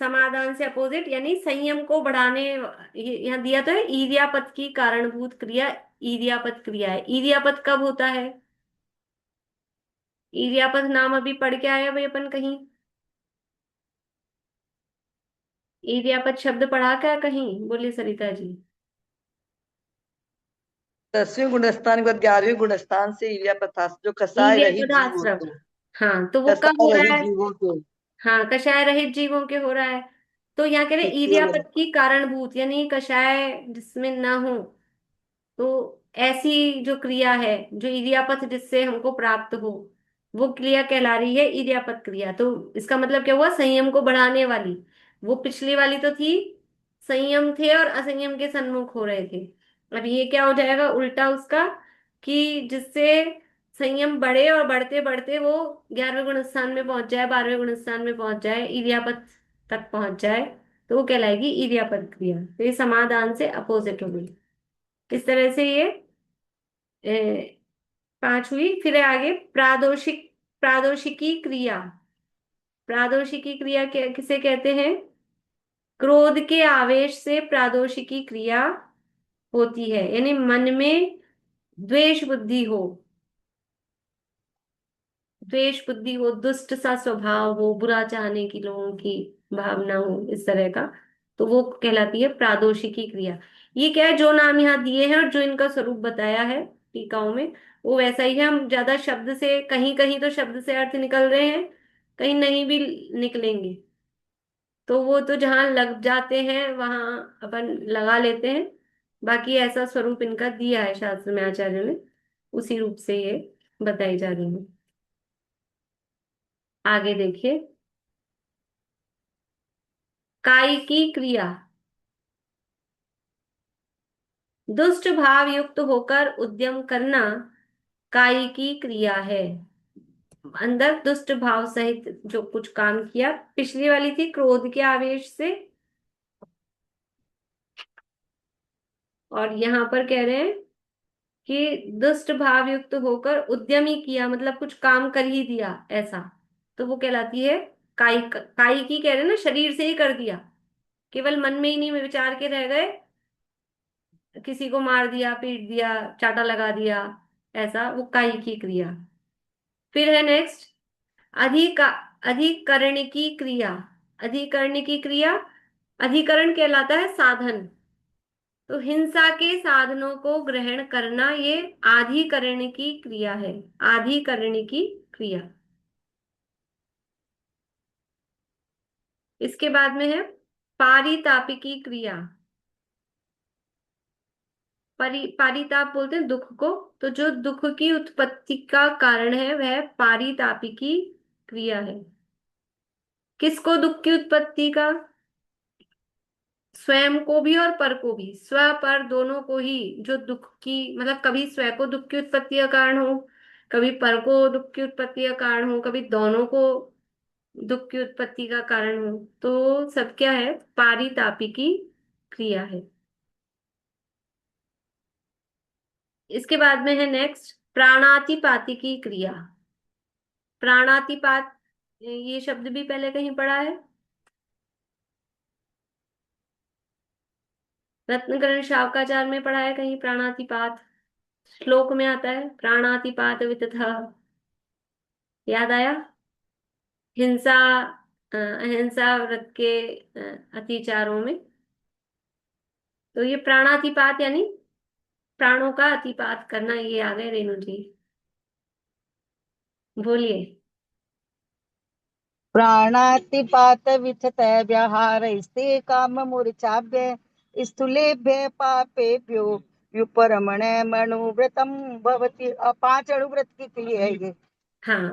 समाधान से अपोजिट यानी संयम को बढ़ाने, यहाँ दिया तो है ईर्यापथ की कारणभूत क्रिया, ईर्यापथ क्रिया है। ईर्यापथ कब होता है, ईर्यापथ नाम अभी पढ़ के आया भाई अपन कहीं, ईर्यापथ शब्द पढ़ा क्या कहीं, बोलिए सरिता जी। 10वें गुणस्थान के बाद 11वें गुणस्थान से इलिया प्रथास जो कसाय रहित जीव हो ईर्यापदाश्रम, तो, हाँ, तो वो कब हो कसाय रहा रहित है, जीवों को हाँ, कषाय रहित जीवों के हो रहा है। तो यहाँ कह रहे इरियापत की कारणभूत, यानी कषाय जिसमें ना हो, तो ऐसी जो क्रिया है, जो इरियापत जिससे हमको प्राप्त हो, वो क्रिया कहला रही है इरियापत क्रिया। तो इसका मतलब क्या हुआ, संयम को बढ़ाने वाली। वो पिछली वाली तो थी, संयम थे और असंयम के सन्मुख हो रहे थे। अब ये क्या हो जाएगा उल्टा उसका, कि जिससे संयम बढ़े और बढ़ते बढ़ते वो 11वें गुण स्थान में पहुंच जाए, 12वें गुण स्थान में पहुंच जाए, इरियापत तक पहुंच जाए, तो वो कहलाएगी इरियापत क्रिया। तो ये समाधान से अपोजिट हो गई। इस तरह से ये ए, 5 हुई। फिर है आगे प्रादोषिक, प्रादोषिकी क्रिया। प्रादोषिकी क्रिया किसे कहते हैं? क्रोध के आवेश से प्रादोषिकी क्रिया होती है, यानी मन में द्वेष बुद्धि हो, द्वेष बुद्धि हो, दुष्ट सा स्वभाव हो, बुरा चाहने की लोगों की भावना हो, इस तरह का, तो वो कहलाती है प्रादोषिकी क्रिया। ये क्या है, जो नाम यहाँ दिए हैं और जो इनका स्वरूप बताया है टीकाओं में, वो वैसा ही है। हम ज्यादा शब्द से, कहीं कहीं तो शब्द से अर्थ निकल रहे हैं, कहीं नहीं भी निकलेंगे, तो वो तो जहां लग जाते हैं वहां अपन लगा लेते हैं। बाकी ऐसा स्वरूप इनका दिया है शास्त्र में आचार्य ने, उसी रूप से ये बताई जा रही है। आगे देखिए, कायिकी क्रिया। दुष्ट भाव युक्त होकर उद्यम करना कायिकी क्रिया है। अंदर दुष्ट भाव सहित जो कुछ काम किया, पिछली वाली थी क्रोध के आवेश से, और यहाँ पर कह रहे हैं कि दुष्ट भाव युक्त होकर उद्यम ही किया, मतलब कुछ काम कर ही दिया ऐसा, तो वो कहलाती है कायिक। कायिकी कह रहे हैं ना, शरीर से ही कर दिया, केवल मन में ही नहीं विचार के रह गए, किसी को मार दिया, पीट दिया, चाटा लगा दिया, ऐसा, वो कायिक की क्रिया। फिर है नेक्स्ट अधिका अधिकरण की क्रिया। अधिकरण की क्रिया, अधिकरण कहलाता है साधन, तो हिंसा के साधनों को ग्रहण करना, ये आधिकरण की क्रिया है। आधिकरण की क्रिया। इसके बाद में है पारितापिकी क्रिया। पारिताप बोलते हैं दुख को, तो जो दुख की उत्पत्ति का कारण है वह पारितापिकी क्रिया है। किसको दुख की उत्पत्ति का? स्वयं को भी और पर को भी, स्व पर दोनों को ही जो दुख की, मतलब कभी स्वयं को दुख की उत्पत्ति का कारण हो, कभी पर को दुख की उत्पत्ति का कारण हो, कभी दोनों को दुख की उत्पत्ति का कारण हो, तो सब क्या है, पारितापिकी क्रिया है। इसके बाद में है नेक्स्ट प्राणातिपाती की क्रिया। प्राणातिपात, ये शब्द भी पहले कहीं पढ़ा है, रत्नकरण शावकाचार में पढ़ा है कहीं प्राणातिपात, श्लोक में आता है प्राणातिपात वितथ, याद आया? हिंसा, अहिंसा व्रत के अतिचारों में, तो ये प्राणातिपात यानी प्राणों का अतिपात करना, ये आ गए रेणु जी, बोलिए। प्राणातिपात विथत व्यवहारैस्ते काममूर्छाभ्य स्थूलेभ्य पापेभ्यो व्युपरमण मनुव्रतम भवति। 5 अणुव्रत के लिए है ये। हाँ,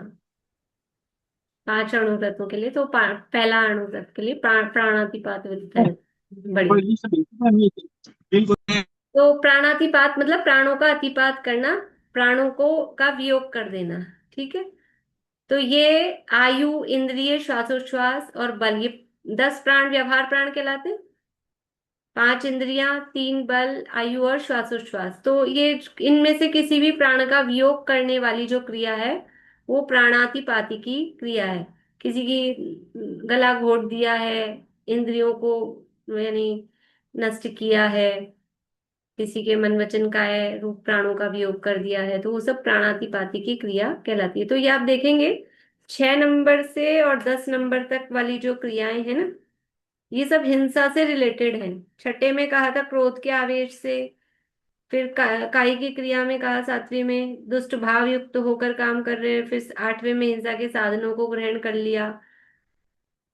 5 अणुव्रतों के लिए, तो पहला अणुव्रत के लिए प्राणातिपात विदित है। बढ़िया। तो प्राणातिपात मतलब प्राणों का अतिपात करना, प्राणों को का वियोग कर देना, ठीक है। तो ये आयु, इंद्रिय, श्वासोच्छ्वास और बल, ये 10 प्राण व्यवहार प्राण कहलाते हैं। 5 इंद्रियां, 3 बल, आयु और श्वासोच्छ्वास, तो ये इनमें से किसी भी प्राण का वियोग करने वाली जो क्रिया है, वो प्राणातिपाती की क्रिया है। किसी की गला घोट दिया है, इंद्रियों को यानी नष्ट किया है, किसी के मन वचन काया रूप प्राणों का वियोग कर दिया है, तो वो सब प्राणातिपाती की क्रिया कहलाती है। तो ये आप देखेंगे 6 नंबर से और 10 नंबर तक वाली जो क्रियाएं हैं ना, ये सब हिंसा से रिलेटेड है। छठे में कहा था क्रोध के आवेश से, फिर कायी की क्रिया में कहा 7वें में दुष्ट भाव युक्त होकर काम कर रहे हैं, फिर 8वें में हिंसा के साधनों को ग्रहण कर लिया,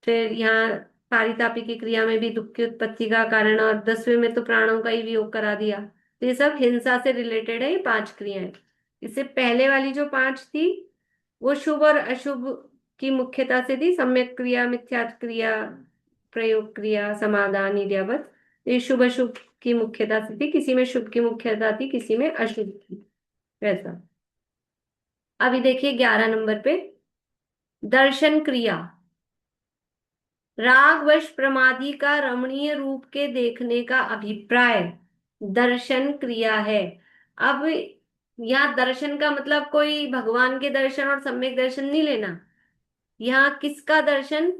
फिर यहाँ पारितापी की क्रिया में भी दुख की उत्पत्ति का कारण, और 10वें में तो प्राणों का ही वियोग करा दिया। तो ये सब हिंसा से रिलेटेड है, ये 5 क्रियाएं। इससे पहले वाली जो 5 थी वो शुभ और अशुभ की मुख्यता से थी, सम्यक क्रिया, मिथ्या क्रिया, प्रयोग क्रिया, समाधान, इर्याबत। ये शुभ अशुभ की मुख्यता से थी, किसी में शुभ की मुख्यता थी, किसी में अशुभ की, वैसा। अभी देखिए 11 नंबर पे दर्शन क्रिया। राग वश प्रमादी का रमणीय रूप के देखने का अभिप्राय दर्शन क्रिया है। अब यहाँ दर्शन का मतलब कोई भगवान के दर्शन और सम्यक दर्शन नहीं लेना। यहाँ किसका दर्शन,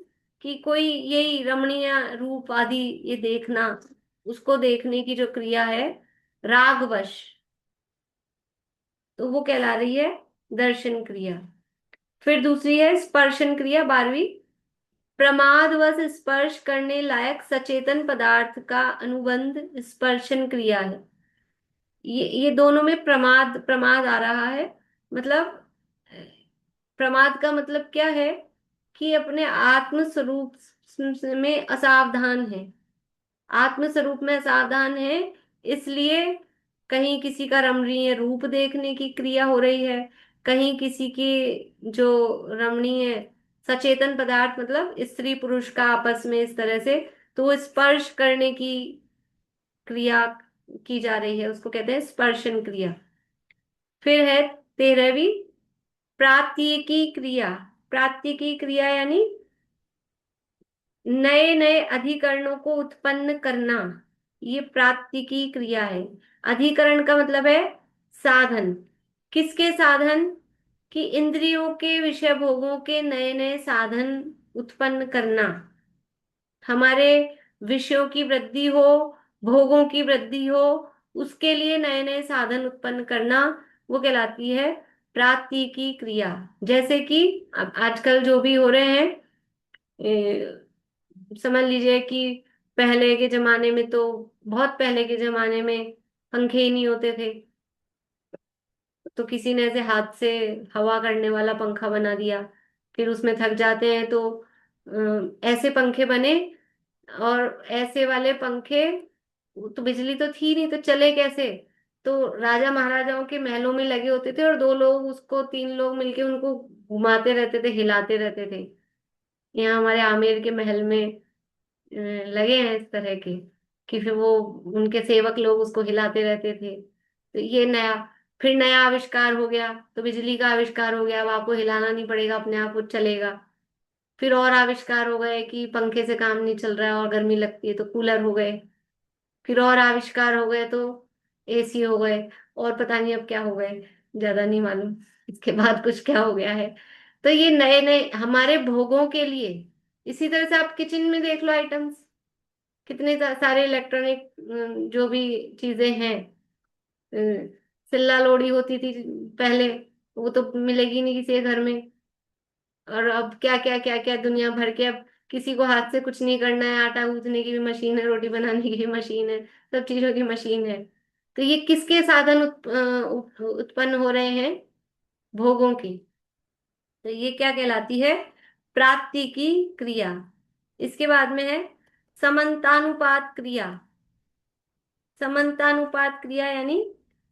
कि कोई यही रमणीय रूप आदि ये देखना, उसको देखने की जो क्रिया है रागवश, तो वो कहला रही है दर्शन क्रिया। फिर दूसरी है स्पर्शन क्रिया, 12वीं। प्रमादवश स्पर्श करने लायक सचेतन पदार्थ का अनुबंध स्पर्शन क्रिया है। ये दोनों में प्रमाद प्रमाद आ रहा है। मतलब प्रमाद का मतलब क्या है, कि अपने आत्म स्वरूप में असावधान है, आत्म स्वरूप में असावधान है, इसलिए कहीं किसी का रमणीय रूप देखने की क्रिया हो रही है, कहीं किसी की जो रमणीय सचेतन पदार्थ मतलब स्त्री पुरुष का आपस में इस तरह से, तो वो स्पर्श करने की क्रिया की जा रही है, उसको कहते हैं स्पर्शन क्रिया। फिर है 13वीं प्रात्यिकी क्रिया। प्रात्यिकी क्रिया यानी नए नए अधिकरणों को उत्पन्न करना, ये प्रात्यिकी क्रिया है। अधिकरण का मतलब है साधन। किसके साधन, कि इंद्रियों के विषय भोगों के नए नए साधन उत्पन्न करना, हमारे विषयों की वृद्धि हो, भोगों की वृद्धि हो, उसके लिए नए नए साधन उत्पन्न करना, वो कहलाती है प्रात्यिकी क्रिया। जैसे कि अब आजकल जो भी हो रहे हैं, समझ लीजिए कि पहले के जमाने में तो, बहुत पहले के जमाने में पंखे ही नहीं होते थे, तो किसी ने ऐसे हाथ से हवा करने वाला पंखा बना दिया। फिर उसमें थक जाते हैं तो ऐसे पंखे बने, और ऐसे वाले पंखे, तो बिजली तो थी नहीं तो चले कैसे, तो राजा महाराजाओं के महलों में लगे होते थे, और 2 लोग उसको, 3 लोग मिलके उनको घुमाते रहते थे, हिलाते रहते थे। यहाँ हमारे आमेर के महल में लगे हैं इस तरह के, कि फिर वो उनके सेवक लोग उसको हिलाते रहते थे। तो ये नया, फिर नया आविष्कार हो गया, तो बिजली का आविष्कार हो गया, अब आपको हिलाना नहीं पड़ेगा, अपने आप वो चलेगा। फिर और आविष्कार हो गए कि पंखे से काम नहीं चल रहा है और गर्मी लगती है तो कूलर हो गए। फिर और आविष्कार हो गए तो एसी हो गए, और पता नहीं अब क्या हो गए, ज्यादा नहीं मालूम इसके बाद कुछ क्या हो गया है। तो ये नए नए हमारे भोगों के लिए। इसी तरह से आप किचन में देख लो आइटम्स, कितने सारे इलेक्ट्रॉनिक जो भी चीजें हैं, अ, सिल्ला लोड़ी होती थी पहले, वो तो मिलेगी नहीं किसी के घर में। और अब क्या क्या क्या क्या दुनिया भर के, अब किसी को हाथ से कुछ नहीं करना है, आटा गूंथने की भी मशीन है, रोटी बनाने की भी मशीन है, सब चीजों की मशीन है। तो ये किसके साधन उत्पन्न हो रहे हैं, भोगों की। तो ये क्या कहलाती है, प्राप्ति की क्रिया। इसके बाद में है समन्तानुपात क्रिया। समन्तानुपात क्रिया यानी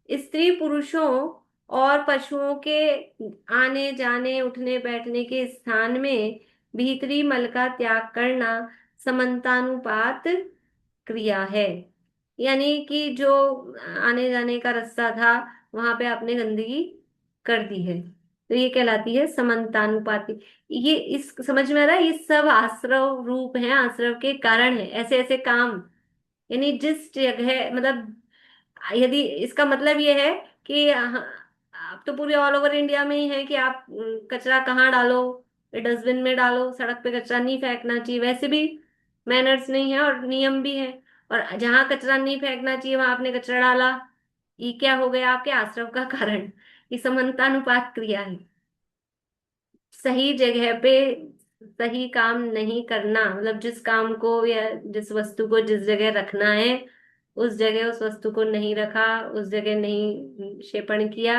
स्त्री पुरुषों और पशुओं के आने जाने उठने बैठने के स्थान में भीतरी मल का त्याग करना समन्तानुपात क्रिया है। यानी कि जो आने जाने का रास्ता था वहां पे आपने गंदगी कर दी है, तो ये कहलाती है समन्तानुपाती। ये इस समझ में आ रहा है, ये सब आश्रव रूप है, आश्रव के कारण है ऐसे ऐसे काम। यानी जिस जगह मतलब, यदि इसका मतलब ये है कि आप तो पूरे ऑल ओवर इंडिया में ही है कि आप कचरा कहाँ डालो, डस्टबिन में डालो, सड़क पे कचरा नहीं फेंकना चाहिए, वैसे भी मैनर्स नहीं है और नियम भी है। और जहां कचरा नहीं फेंकना चाहिए वहां आपने कचरा डाला, ये क्या हो गया, आपके आश्रम का कारण। ये समानुपात क्रिया है। सही जगह पे सही काम नहीं करना, मतलब जिस काम को या जिस वस्तु को जिस जगह रखना है उस जगह उस वस्तु को नहीं रखा, उस जगह नहीं क्षेपण किया,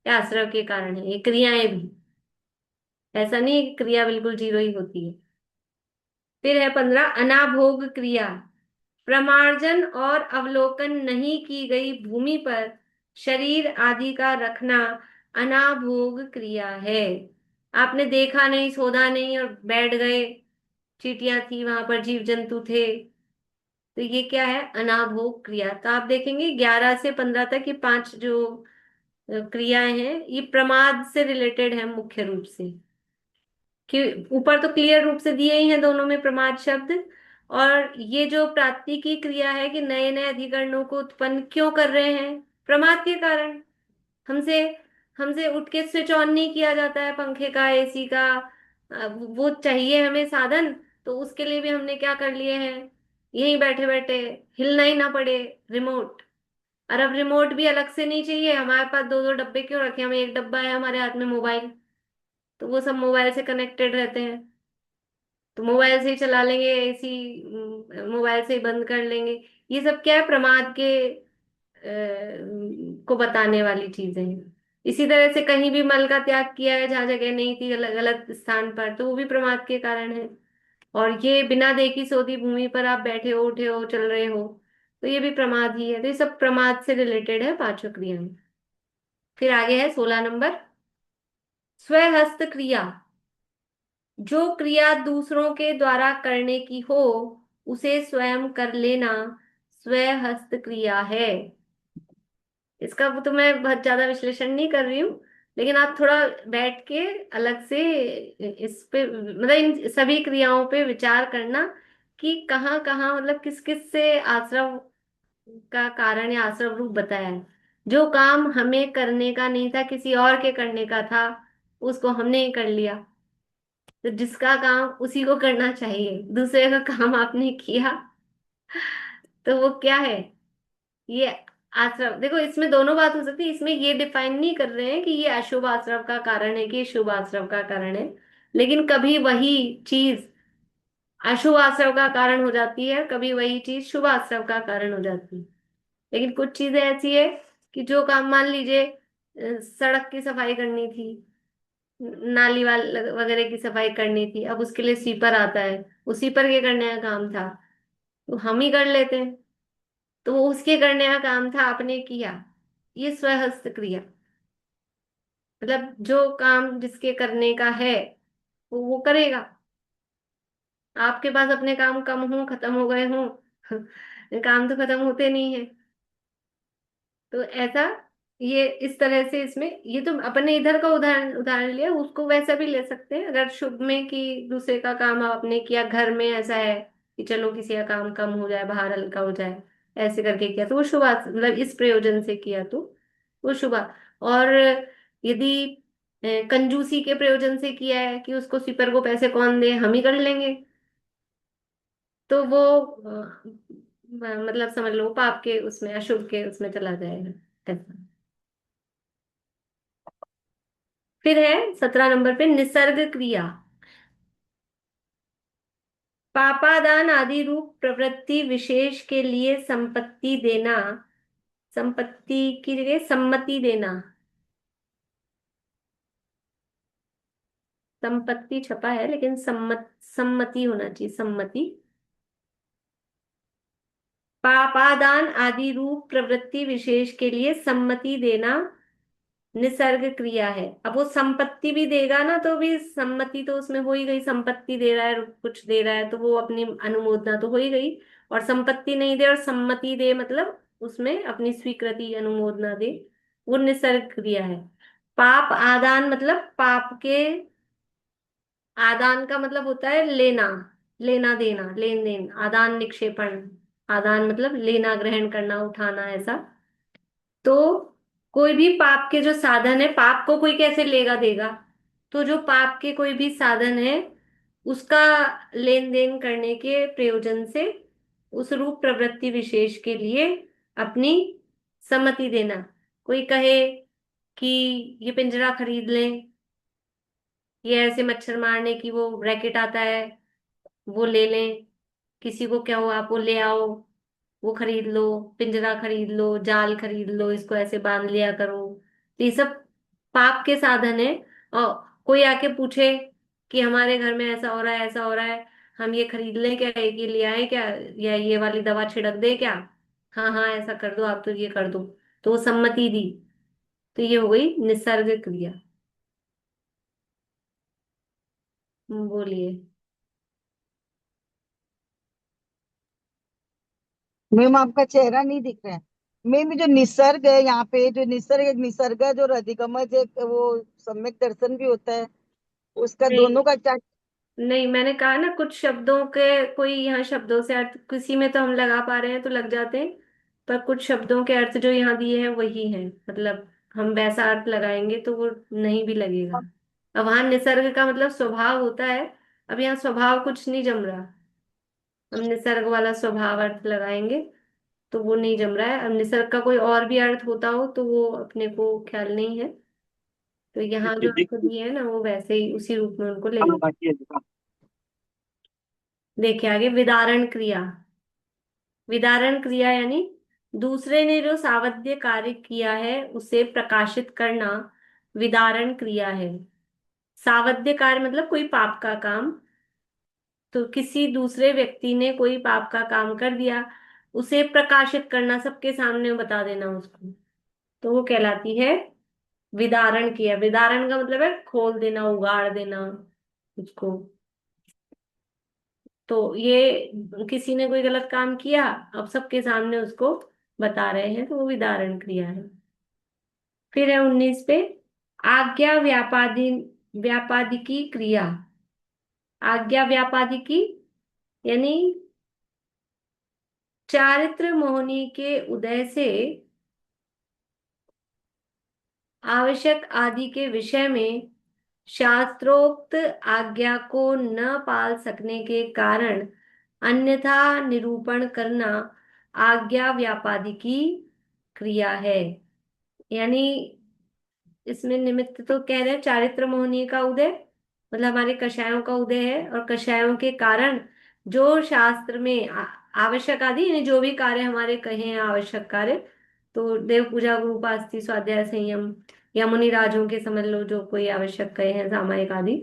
या आश्रव के कारण है। ये क्रियाएं भी, ऐसा नहीं है कि क्रिया बिल्कुल जीरो ही होती है। फिर है 15, अनाभोग क्रिया। प्रमार्जन और अवलोकन नहीं की गई भूमि पर शरीर आदि का रखना अनाभोग क्रिया है। आपने देखा नहीं, शोधा नहीं और बैठ गए, चींटियां थी वहां पर, जीव जंतु थे, तो ये क्या है? अनाभोग क्रिया। तो आप देखेंगे 11 से 15 तक ये 5 जो क्रियाएं हैं, ये प्रमाद से रिलेटेड है मुख्य रूप से। कि ऊपर तो क्लियर रूप से दिए ही हैं दोनों में प्रमाद शब्द। और ये जो प्राप्ति की क्रिया है कि नए नए अधिकरणों को उत्पन्न क्यों कर रहे हैं? प्रमाद के कारण। हमसे हमसे उठ के स्विच ऑन नहीं किया जाता है पंखे का, एसी का। वो चाहिए हमें साधन, तो उसके लिए भी हमने क्या कर लिए हैं? यहीं बैठे बैठे, हिलना ही ना पड़े, रिमोट। और अब रिमोट भी अलग से नहीं चाहिए, हमारे पास दो दो डब्बे क्यों रखे? हमें एक डब्बा है हमारे हाथ में, मोबाइल, तो वो सब मोबाइल से कनेक्टेड रहते हैं, तो मोबाइल से ही चला लेंगे एसी, मोबाइल से ही बंद कर लेंगे। ये सब क्या है? प्रमाद के को बताने वाली चीजें हैं। इसी तरह से कहीं भी मल का त्याग किया है जहाँ जगह नहीं थी, गलत गलत स्थान पर, तो वो भी प्रमाद के कारण है। और ये बिना देखी सोधी भूमि पर आप बैठे हो, उठे हो, चल रहे हो, तो ये भी प्रमाद ही है। तो ये सब प्रमाद से रिलेटेड है पांचों क्रियाएं। फिर आगे है 16 नंबर, स्वहस्त क्रिया। जो क्रिया दूसरों के द्वारा करने की हो उसे स्वयं कर लेना स्वहस्त क्रिया है। इसका तो मैं बहुत ज्यादा विश्लेषण नहीं कर रही हूँ, लेकिन आप थोड़ा बैठ के अलग से इस पे, मतलब इन सभी क्रियाओं पे विचार करना कि कहाँ कहाँ, मतलब किस किस से आश्रव का कारण या आश्रव रूप बताया है। जो काम हमें करने का नहीं था, किसी और के करने का था, उसको हमने ही कर लिया। तो जिसका काम उसी को करना चाहिए, दूसरे का काम आपने किया, तो वो क्या है? ये आश्रव। देखो इसमें दोनों बात हो सकती है, इसमें ये डिफाइन नहीं कर रहे हैं कि ये अशुभ आश्रव का कारण है कि ये शुभ आश्रव का कारण है, लेकिन कभी वही चीज अशुभ आश्रव का कारण हो जाती है, कभी वही चीज शुभ आश्रव का कारण हो जाती है। लेकिन कुछ चीजें ऐसी है कि जो काम, मान लीजिए सड़क की सफाई करनी थी, नाली वाल वगैरह की सफाई करनी थी, अब उसके लिए स्वीपर आता है, वो स्वीपर के करने का काम था, तो हम ही कर लेते हैं, तो वो उसके करने का काम था, आपने किया। ये स्वहस्त क्रिया, मतलब जो काम जिसके करने का है वो करेगा। आपके पास अपने काम कम हो, खत्म हो गए हो, काम तो खत्म होते नहीं है। तो ऐसा, ये इस तरह से इसमें, ये तो अपने इधर का उदाहरण उदाहरण लिया, उसको वैसा भी ले सकते हैं अगर शुभ में कि दूसरे का काम आपने किया, घर में ऐसा है कि चलो किसी का काम कम हो जाए, बाहर हल्का हो जाए, ऐसे करके किया तो वो शुभ, मतलब इस प्रयोजन से किया तो वो शुभ। और यदि कंजूसी के प्रयोजन से किया है कि उसको स्वीपर को पैसे कौन दे, हम ही कर लेंगे, तो वो मतलब समझ लो पाप के उसमें, अशुभ के उसमें चला जाएगा, ऐसा। फिर है 17 नंबर पे निसर्ग क्रिया। पापादान आदि रूप प्रवृत्ति विशेष के लिए संपत्ति देना, संपत्ति की जगह सम्मति देना, संपत्ति छपा है लेकिन सम्मति होना चाहिए, सम्मति। पापादान आदि रूप प्रवृत्ति विशेष के लिए सम्मति देना निसर्ग क्रिया है। अब वो संपत्ति भी देगा ना, तो भी सम्मति तो उसमें हो ही गई, संपत्ति दे रहा है, कुछ दे रहा है, तो वो अपनी अनुमोदना तो हो ही गई। और संपत्ति नहीं दे और सम्मति दे, मतलब उसमें अपनी स्वीकृति अनुमोदना दे, वो निसर्ग क्रिया है। पाप आदान, मतलब पाप के, आदान का मतलब होता है लेना, लेना देना, लेन देन, आदान निक्षेपण। आदान मतलब लेना, ग्रहण करना, उठाना, ऐसा। तो कोई भी पाप के जो साधन है, पाप को कोई कैसे लेगा देगा? तो जो पाप के कोई भी साधन है, उसका लेन देन करने के प्रयोजन से उस रूप प्रवृत्ति विशेष के लिए अपनी सम्मति देना। कोई कहे कि ये पिंजरा खरीद लें, ये ऐसे मच्छर मारने की वो रैकेट आता है, वो ले लें। किसी को क्या हो, आप वो ले आओ, वो खरीद लो, पिंजरा खरीद लो, जाल खरीद लो, इसको ऐसे बांध लिया करो। तो ये सब पाप के साधन है। और कोई आके पूछे कि हमारे घर में ऐसा हो रहा है, ऐसा हो रहा है, हम ये खरीद लें क्या, एक ये ले आए क्या, या ये वाली दवा छिड़क दे क्या, हाँ हाँ ऐसा कर दो आप, तो ये कर दो, तो वो सम्मति दी। तो ये हो गई निसर्ग क्रिया। बोलिए। मैम आपका चेहरा नहीं दिख रहा है। मैम जो निसर्ग है यहाँ पे, जो निसर्ग, एक निसर्ग है जो अधिगमज, एक वो सम्यक दर्शन भी होता है, उसका नहीं दोनों का क्या? नहीं, मैंने कहा ना कुछ शब्दों के, कोई यहाँ शब्दों से अर्थ किसी में तो हम लगा पा रहे हैं तो लग जाते हैं, पर कुछ शब्दों के अर्थ जो यहाँ दिए हैं वही हैं, मतलब हम वैसा अर्थ लगाएंगे तो वो नहीं भी लगेगा। अब वहां निसर्ग का मतलब स्वभाव होता है, अब यहाँ स्वभाव कुछ नहीं जम रहा, हम निसर्ग वाला स्वभाव अर्थ लगाएंगे तो वो नहीं जम रहा है। अब निसर्ग का कोई और भी अर्थ होता हो तो वो अपने को ख्याल नहीं है, तो यहाँ जो अर्थ दिए है ना वो वैसे ही उसी रूप में उनको ले लो। देखिए आगे, विदारण क्रिया। विदारण क्रिया यानी दूसरे ने जो सावध्य कार्य किया है उसे प्रकाशित करना, विदारण क्रिया है। सावध्य कार्य मतलब कोई पाप का काम, तो किसी दूसरे व्यक्ति ने कोई पाप का काम कर दिया, उसे प्रकाशित करना, सबके सामने बता देना उसको, तो वो कहलाती है विदारण किया। विदारण का मतलब है खोल देना, उगाड़ देना उसको। तो ये किसी ने कोई गलत काम किया, अब सबके सामने उसको बता रहे हैं, तो वो विदारण क्रिया है। फिर है 19 पे, आज्ञा व्यापादिकी क्रिया। आज्ञा व्यापादिकी यानी चारित्र मोहनी के उदय से आवश्यक आदि के विषय में शास्त्रोक्त आज्ञा को न पाल सकने के कारण अन्यथा निरूपण करना आज्ञा व्यापादिकी क्रिया है। यानी इसमें निमित्त तो कह रहे हैं चारित्र मोहनी का उदय, मतलब हमारे कषायों का उदय है, और कषायों के कारण जो शास्त्र में आवश्यक आदि, यानी जो भी कार्य हमारे कहे हैं आवश्यक कार्य, तो देव पूजा, गुरु उपासना, स्वाध्याय, संयम, या मुनि राजों के समझ लो जो कोई आवश्यक कहे हैं सामायिक आदि,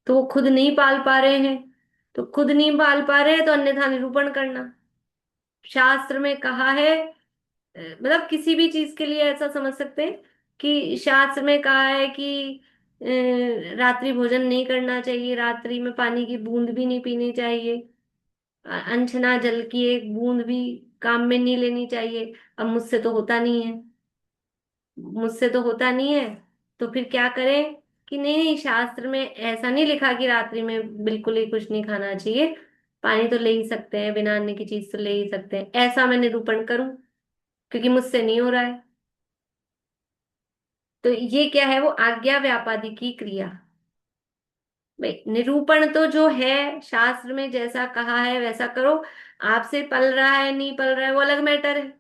तो वो खुद नहीं पाल पा रहे हैं। तो खुद नहीं पाल पा रहे हैं तो अन्यथा निरूपण करना। शास्त्र में कहा है, मतलब किसी भी चीज के लिए ऐसा समझ सकते हैं कि शास्त्र में कहा है कि रात्रि भोजन नहीं करना चाहिए, रात्रि में पानी की बूंद भी नहीं पीनी चाहिए, अनछना जल की एक बूंद भी काम में नहीं लेनी चाहिए। अब मुझसे तो होता नहीं है, मुझसे तो होता नहीं है, तो फिर क्या करें कि नहीं नहीं, शास्त्र में ऐसा नहीं लिखा कि रात्रि में बिल्कुल ही कुछ नहीं खाना चाहिए, पानी तो ले ही सकते हैं, बिना अन्न की चीज तो ले ही सकते हैं, ऐसा मैं निरूपण करूं, क्योंकि मुझसे नहीं हो रहा है। तो ये क्या है, वो आज्ञा व्यापादिकी क्रिया। भाई निरूपण तो जो है शास्त्र में जैसा कहा है वैसा करो, आपसे पल रहा है नहीं पल रहा है वो अलग मैटर है,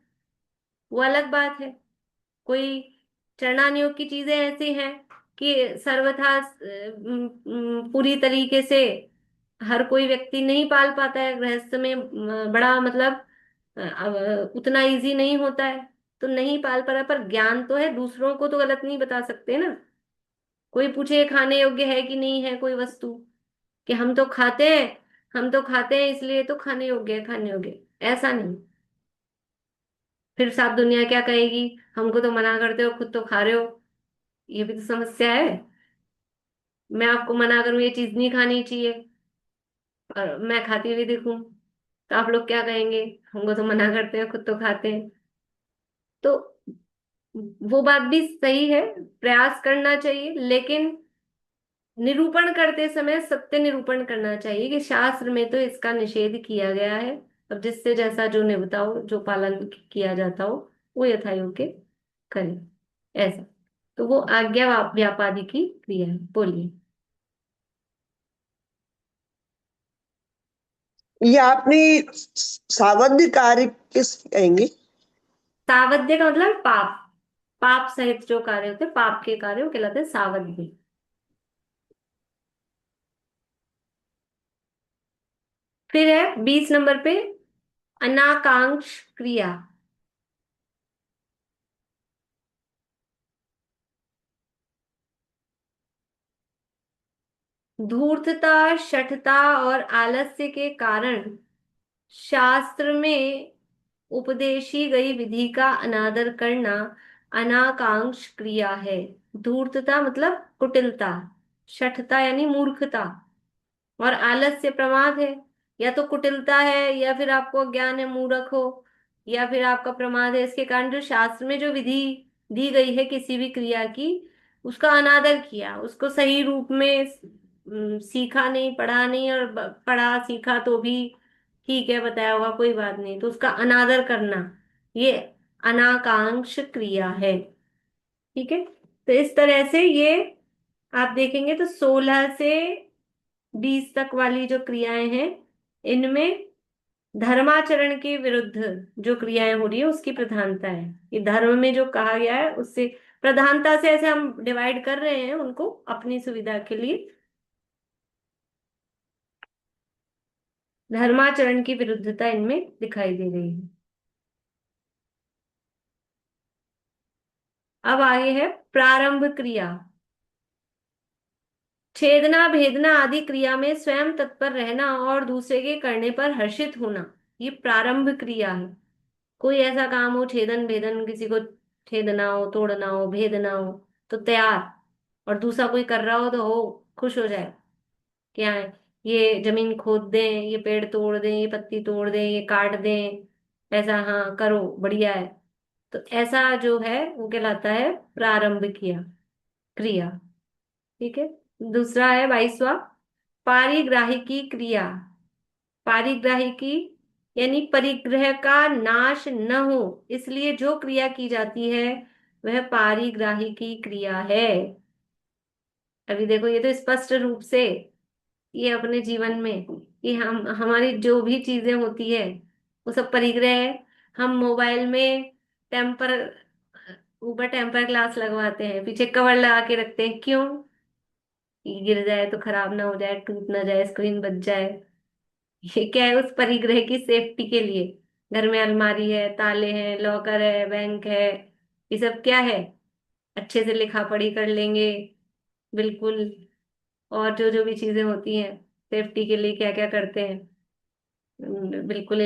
वो अलग बात है। कोई चरणानियोग की चीजें ऐसी हैं कि सर्वथा पूरी तरीके से हर कोई व्यक्ति नहीं पाल पाता है, गृहस्थ में बड़ा मतलब उतना इजी नहीं होता है, तो नहीं पाल पा रहा, पर ज्ञान तो है, दूसरों को तो गलत नहीं बता सकते ना। कोई पूछे ये खाने योग्य है कि नहीं है कोई वस्तु, कि हम तो खाते हैं, हम तो खाते हैं इसलिए तो खाने योग्य है, खाने योग्य है, ऐसा नहीं। फिर साफ दुनिया क्या कहेगी, हमको तो मना करते हो, खुद तो खा रहे हो, ये भी तो समस्या है। मैं आपको मना करूं ये चीज नहीं खानी चाहिए, और मैं खाती हुई दिखूं, तो आप लोग क्या कहेंगे, हमको तो मना करते हैं, खुद तो खाते हैं। तो वो बात भी सही है, प्रयास करना चाहिए, लेकिन निरूपण करते समय सत्य निरूपण करना चाहिए कि शास्त्र में तो इसका निषेध किया गया है, और जिससे जैसा जो निभता हो, जो पालन किया जाता हो, वो यथा योग्य करें, ऐसा। तो वो आज्ञा व्यापादी की क्रिया है। बोलिए। ये आपने सावध्य कार्य किस कहेंगे? सावध्य का मतलब पाप, पाप सहित जो कार्य होते हैं, पाप के कार्य वो कहलाते हैं सावध्य। फिर है 20 नंबर पे, अनाकांक्ष क्रिया। धूर्तता, शठता और आलस्य के कारण शास्त्र में उपदेशी गई विधि का अनादर करना अनाकांक्ष क्रिया है। धूर्तता मतलब कुटिलता, शठता यानी मूर्खता, और आलस्य प्रमाद है। या तो कुटिलता है, या फिर आपको ज्ञान है, मूर्ख हो, या फिर आपका प्रमाद है। इसके कारण जो शास्त्र में जो विधि दी गई है किसी भी क्रिया की, उसका अनादर किया, उसको सही रूप में सीखा नहीं, पढ़ा नहीं, और पढ़ा सीखा तो भी ठीक है, बताया होगा कोई बात नहीं, तो उसका अनादर करना, ये अनाकांक्ष क्रिया है। ठीक है, तो इस तरह से ये आप देखेंगे तो 16 से 20 तक वाली जो क्रियाएं हैं, इनमें धर्माचरण के विरुद्ध जो क्रियाएं हो रही है उसकी प्रधानता है। ये धर्म में जो कहा गया है उससे प्रधानता से ऐसे हम डिवाइड कर रहे हैं उनको अपनी सुविधा के लिए। धर्माचरण की विरुद्धता इनमें दिखाई दे रही है। अब आगे है प्रारंभ क्रिया। छेदना, भेदना आदि क्रिया में स्वयं तत्पर रहना और दूसरे के करने पर हर्षित होना, ये प्रारंभ क्रिया है। कोई ऐसा काम हो, छेदन भेदन, किसी को छेदना हो, तोड़ना हो, भेदना हो, तो तैयार। और दूसरा कोई कर रहा हो तो हो, खुश हो जाए। क्या है, ये जमीन खोद दें, ये पेड़ तोड़ दें, ये पत्ती तोड़ दें, ये काट दें, ऐसा, हाँ करो, बढ़िया है। तो ऐसा जो है वो कहलाता है प्रारंभ किया क्रिया। ठीक है, दूसरा है 22वां, पारिग्राहिकी क्रिया। पारिग्राहिकी यानी परिग्रह का नाश न हो, इसलिए जो क्रिया की जाती है वह पारिग्राहिकी क्रिया है। अभी देखो, ये तो स्पष्ट रूप से ये अपने जीवन में, ये हम हमारी जो भी चीजें होती है वो सब परिग्रह है। हम मोबाइल में टेम्पर, ऊपर टेम्पर ग्लास लगवाते हैं, पीछे कवर लगा के रखते हैं, क्यों? कि गिर जाए तो खराब ना हो जाए, टूट ना जाए, स्क्रीन बच जाए। ये क्या है, उस परिग्रह की सेफ्टी के लिए। घर में अलमारी है, ताले हैं, लॉकर है, बैंक है, ये सब क्या है, अच्छे से लिखा पढ़ी कर लेंगे, बिल्कुल। और जो जो भी चीजें होती हैं सेफ्टी के लिए क्या क्या करते हैं, बिल्कुल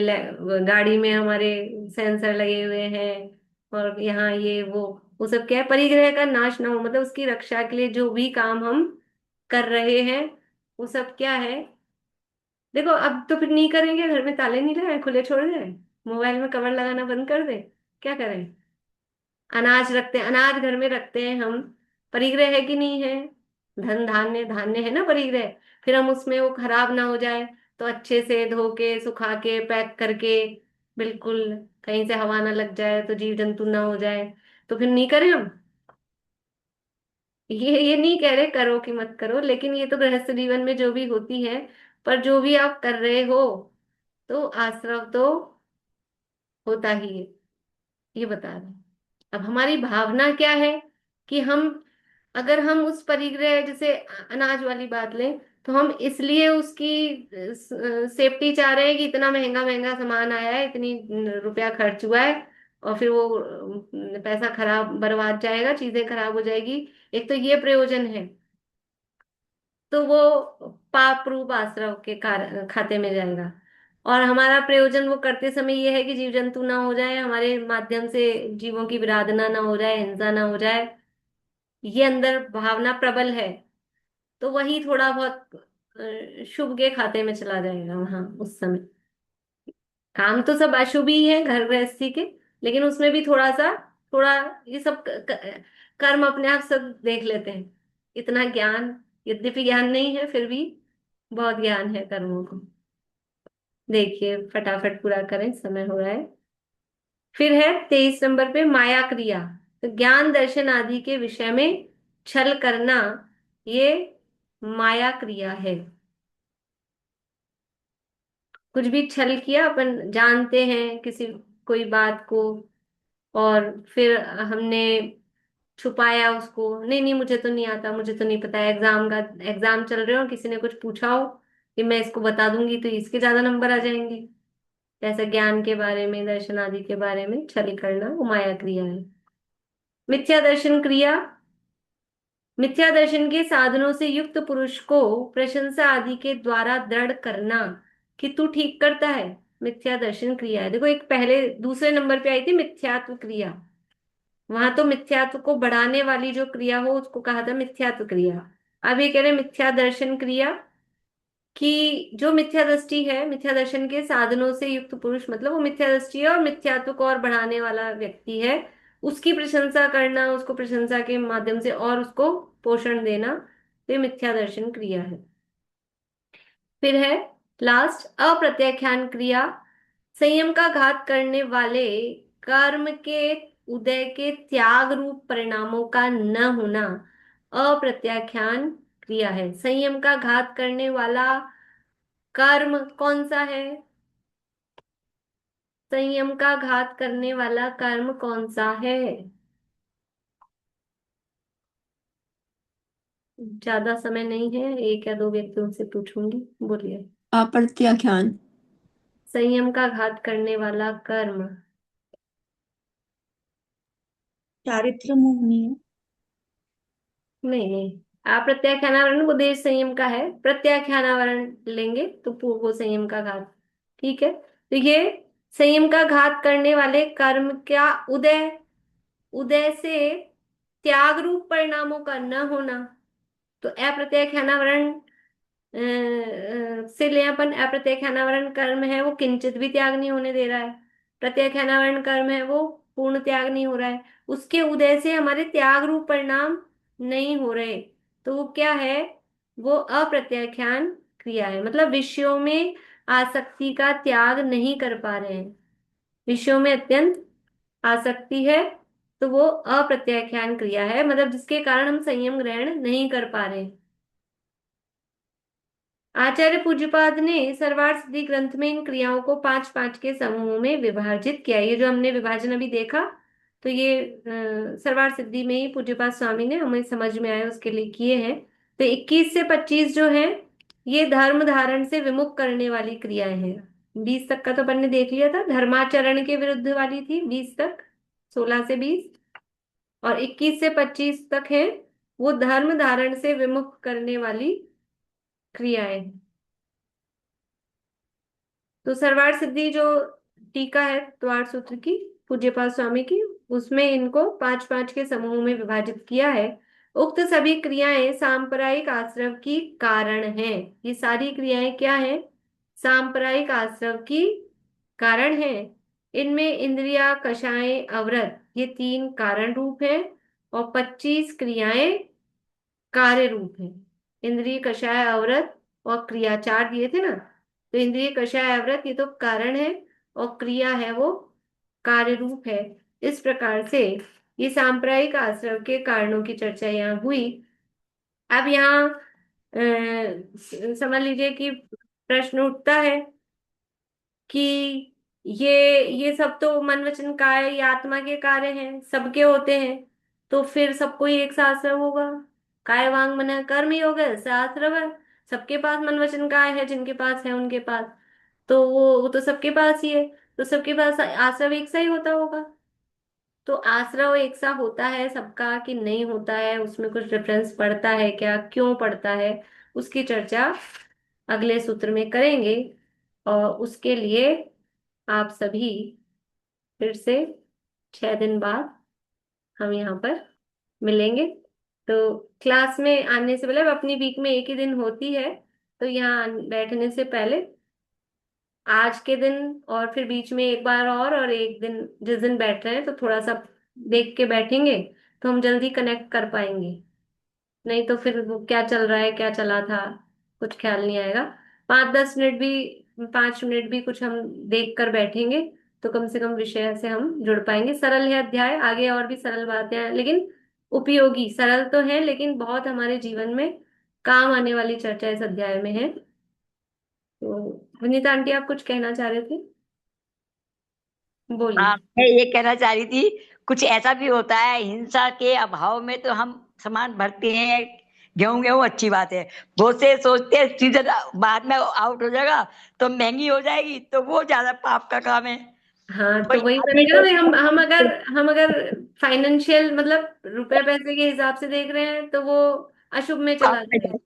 गाड़ी में हमारे सेंसर लगे हुए हैं, और यहाँ ये वो सब क्या है, परिग्रह का नाश ना हो, मतलब उसकी रक्षा के लिए जो भी काम हम कर रहे हैं वो सब क्या है। देखो, अब तो फिर नहीं करेंगे, घर में ताले नहीं लगाए, खुले छोड़ दें, मोबाइल में कवर लगाना बंद कर दे, क्या करें? अनाज रखते हैं, अनाज घर में रखते हैं हम, परिग्रह है कि नहीं है? धन धान्य, धान्य है ना परिग्रह। फिर हम उसमें वो खराब ना हो जाए तो अच्छे से धो के, सुखा के, पैक करके, बिल्कुल, कहीं से हवा ना लग जाए तो जीव जंतु ना हो जाए, तो फिर नहीं करें हम। ये नहीं कह रहे करो कि मत करो, लेकिन ये तो गृहस्थ जीवन में जो भी होती है, पर जो भी आप कर रहे हो तो आश्रव तो होता ही है, ये बता रहे हैं। अब हमारी भावना क्या है कि हम, अगर हम उस परिग्रह, जैसे अनाज वाली बात लें, तो हम इसलिए उसकी सेफ्टी चाह रहे हैं कि इतना महंगा महंगा सामान आया है, इतनी रुपया खर्च हुआ है, और फिर वो पैसा खराब बर्बाद जाएगा, चीजें खराब हो जाएगी, एक तो ये प्रयोजन है। तो वो पाप रूप आश्रव के खाते में जाएगा। और हमारा प्रयोजन वो करते समय ये है कि जीव जंतु ना हो जाए, हमारे माध्यम से जीवों की विराधना ना हो जाए, हिंसा ना हो जाए, ये अंदर भावना प्रबल है। तो वही थोड़ा बहुत शुभ के खाते में चला जाएगा वहां उस समय। काम तो सब अशुभ ही है घर गृहस्थी के, लेकिन उसमें भी थोड़ा सा, थोड़ा ये सब कर्म अपने आप सब देख लेते हैं। इतना ज्ञान, यद्यपि ज्ञान नहीं है, फिर भी बहुत ज्ञान है कर्मों को। देखिए, फटाफट पूरा करें, समय हो रहा है। फिर है 23 नंबर पे माया क्रिया। तो ज्ञान दर्शन आदि के विषय में छल करना, ये माया क्रिया है। कुछ भी छल किया, अपन जानते हैं किसी कोई बात को, और फिर हमने छुपाया उसको, नहीं नहीं मुझे तो नहीं आता, मुझे तो नहीं पता, एग्जाम चल रहे हो, किसी ने कुछ पूछा हो कि मैं इसको बता दूंगी तो इसके ज्यादा नंबर आ जाएंगे। जैसे ज्ञान के बारे में, दर्शन आदि के बारे में छल करना, वो माया क्रिया है। मिथ्या दर्शन क्रिया, मिथ्या दर्शन के साधनों से युक्त पुरुष को प्रशंसा आदि के द्वारा दृढ़ करना कि तू ठीक करता है, मिथ्या दर्शन क्रिया है। देखो, एक पहले दूसरे नंबर पे आई थी मिथ्यात्व क्रिया, वहां तो मिथ्यात्व को बढ़ाने वाली जो क्रिया हो उसको कहा था मिथ्यात्व क्रिया। अब ये कह रहे हैं मिथ्या दर्शन क्रिया, कि जो मिथ्या दृष्टि है, मिथ्या दर्शन के साधनों से युक्त पुरुष मतलब वो मिथ्या दृष्टि है और मिथ्यात्व को और बढ़ाने वाला व्यक्ति है, उसकी प्रशंसा करना, उसको प्रशंसा के माध्यम से और उसको पोषण देना, तो ये मिथ्या दर्शन क्रिया है। फिर है लास्ट अप्रत्याख्यान क्रिया, संयम का घात करने वाले कर्म के उदय के त्याग रूप परिणामों का न होना अप्रत्याख्यान क्रिया है। संयम का घात करने वाला कर्म कौन सा है? संयम का घात करने वाला कर्म कौन सा है? ज्यादा समय नहीं है, एक या दो व्यक्तियों से पूछूंगी, बोलिए। अप्रत्याख्यान। संयम का घात करने वाला कर्म। चारित्र मोहनीय। नहीं नहीं, अप्रत्याख्यानावरण उद्देश्य संयम का है, प्रत्याख्यानावरण लेंगे तो पूर्व संयम का घात। ठीक है, तो ये संयम का घात करने वाले कर्म का उदय, उदय से त्याग रूप परिणामों का न होना, तो अप्रत्याख्यानावरण से ले अपन, अप्रत्याख्यानावरण कर्म है वो किंचित भी त्याग नहीं होने दे रहा है, प्रत्याख्यानावरण कर्म है वो पूर्ण त्याग नहीं हो रहा है, उसके उदय से हमारे त्याग रूप परिणाम नहीं हो रहे, तो वो क्या है? वो अप्रत्याख्यान क्रिया है। मतलब विषयों में आसक्ति का त्याग नहीं कर पा रहे हैं, विषयों में अत्यंत आसक्ति है, तो वो अप्रत्याख्यान क्रिया है, मतलब जिसके कारण हम संयम ग्रहण नहीं कर पा रहे हैं। आचार्य पूज्यपाद ने सर्वार्थ सिद्धि ग्रंथ में इन क्रियाओं को पांच पांच के समूहों में विभाजित किया। ये जो हमने विभाजन अभी देखा, तो ये सर्वार्थ सिद्धि में ही पूज्यपाद स्वामी ने हमें समझ में आया उसके लिए किए हैं। तो 21 से 25 जो है ये धर्म धारण से विमुख करने वाली क्रियाएं हैं। 20 तक का तो अपन ने देख लिया था, धर्माचरण के विरुद्ध वाली थी 20 तक, 16 से 20, और 21 से 25 तक है वो धर्म धारण से विमुख करने वाली क्रियाएं। तो सर्वार्थ सिद्धि जो टीका है द्वार सूत्र की पूज्यपाद स्वामी की, उसमें इनको पांच पांच के समूहों में विभाजित किया है। उक्त सभी क्रियाएं सांप्रदायिक आश्रव की कारण हैं। ये सारी क्रियाएं क्या हैं? सांप्रदायिक आश्रव की कारण हैं। इनमें इंद्रिया, कषाय, अवरत, ये तीन कारण रूप हैं और 25 क्रियाएं कार्य रूप है। इंद्रिय, कषाय, अवरत और क्रिया, चार दिए थे ना, तो इंद्रिय, कषाय, अवरत ये तो कारण है और क्रिया है वो कार्य रूप है। इस प्रकार से ये सांप्रदायिक आश्रव के कारणों की चर्चा यहाँ हुई। अब यहाँ समझ लीजिए कि प्रश्न उठता है कि ये सब तो मन वचन काय, ये आत्मा के कार्य हैं, सबके होते हैं, तो फिर सबको ही एक शास्त्र होगा। काय वांग मन कर्म ही हो गए शास्त्र है, सबके पास मन वचन काय है, जिनके पास है उनके पास, तो वो तो सबके पास ही है, तो सबके पास आश्रव एक सा ही होता होगा। तो आश्रव एक सा होता है सबका कि नहीं होता है, उसमें कुछ डिफरेंस पड़ता है क्या, क्यों पड़ता है, उसकी चर्चा अगले सूत्र में करेंगे। और उसके लिए आप सभी फिर से 6 दिन बाद हम यहाँ पर मिलेंगे। तो क्लास में आने से पहले, अब अपनी वीक में एक ही दिन होती है, तो यहाँ बैठने से पहले आज के दिन और फिर बीच में एक बार और एक दिन जिस दिन बैठ रहे हैं तो थोड़ा सा देख के बैठेंगे, तो हम जल्दी कनेक्ट कर पाएंगे। नहीं तो फिर वो क्या चल रहा है, क्या चला था, कुछ ख्याल नहीं आएगा। 5-10 मिनट भी, 5 मिनट भी कुछ हम देख कर बैठेंगे तो कम से कम विषय से हम जुड़ पाएंगे। सरल है अध्याय, आगे और भी सरल बातें हैं, लेकिन उपयोगी, सरल तो है लेकिन बहुत हमारे जीवन में काम आने वाली चर्चा इस अध्याय में है। तो विनीता आंटी, आप कुछ कहना चाह रहे थे, बोलिए। हाँ, मैं ये कहना चाह रही थी, कुछ ऐसा भी होता है हिंसा के अभाव में तो हम सामान भरते हैं, गेहूं गेहूं अच्छी बात है, बहुत से सोचते हैं सीजन बाद में आउट हो जाएगा तो महंगी हो जाएगी, तो वो ज्यादा पाप का काम है। हाँ, तो वही वही आदमी बनेगा ना को भाई। हम अगर फाइनेंशियल मतलब रुपए पैसे के हिसाब से देख रहे हैं तो वो अशुभ में पाप चला में जाएगा।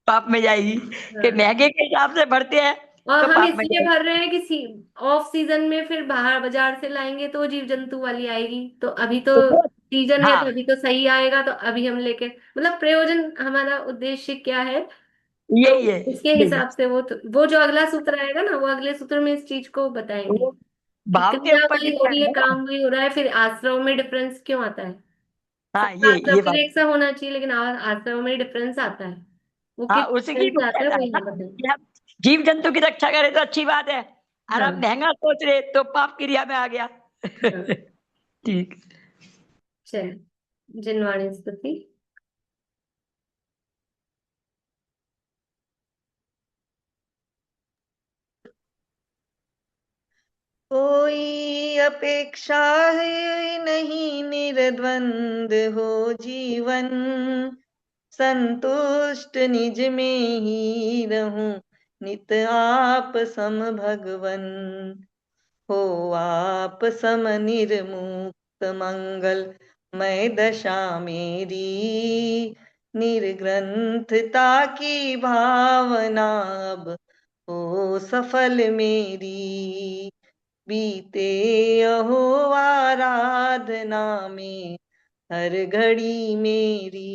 पाप में जाएगी, कि हाँ, महंगे के हिसाब से भरते हैं और तो हम पाप में इसलिए जाएगी। भर रहे हैं कि ऑफ सीजन में फिर बाहर बाजार से लाएंगे तो जीव जंतु वाली आएगी, तो अभी तो तो वो सीजन है हाँ, तो अभी तो सही आएगा, तो अभी हम लेके मतलब प्रयोजन हमारा उद्देश्य क्या है, तो यही है, उसके यही हिसाब से वो जो अगला सूत्र आएगा ना, वो अगले सूत्र में इस चीज को बताएंगे वो कि भाव के क्रिया ऊपर वही हो रही डिपेंड है, है ना। काम वही हो रहा है, फिर आश्रव में डिफरेंस क्यों आता है। हाँ, सबका आश्रव ये के बात। लिए एक सा होना चाहिए, लेकिन आश्रव में डिफरेंस आता है, वो हाँ, किस उसकी डिफरेंस वो से आता है कहता वो है यहाँ ना बताएंगे। कि हम जीव जंतु की रक्षा करें तो अच्छी बात है, और हम हाँ। महंगा सोच रहे तो पाप क्रिया में आ गया। हाँ, ठीक। चलिए जिनवाणी स्तुति। कोई अपेक्षा है नहीं, निर्द्वंद हो जीवन, संतुष्ट निज में ही रहूं, नित आप सम भगवन। हो आप सम निर्मुक्त मंगल मैं दशा मेरी, निर्ग्रंथता की भावना अब हो सफल मेरी। बीते अहो आराधना में हर घड़ी मेरी,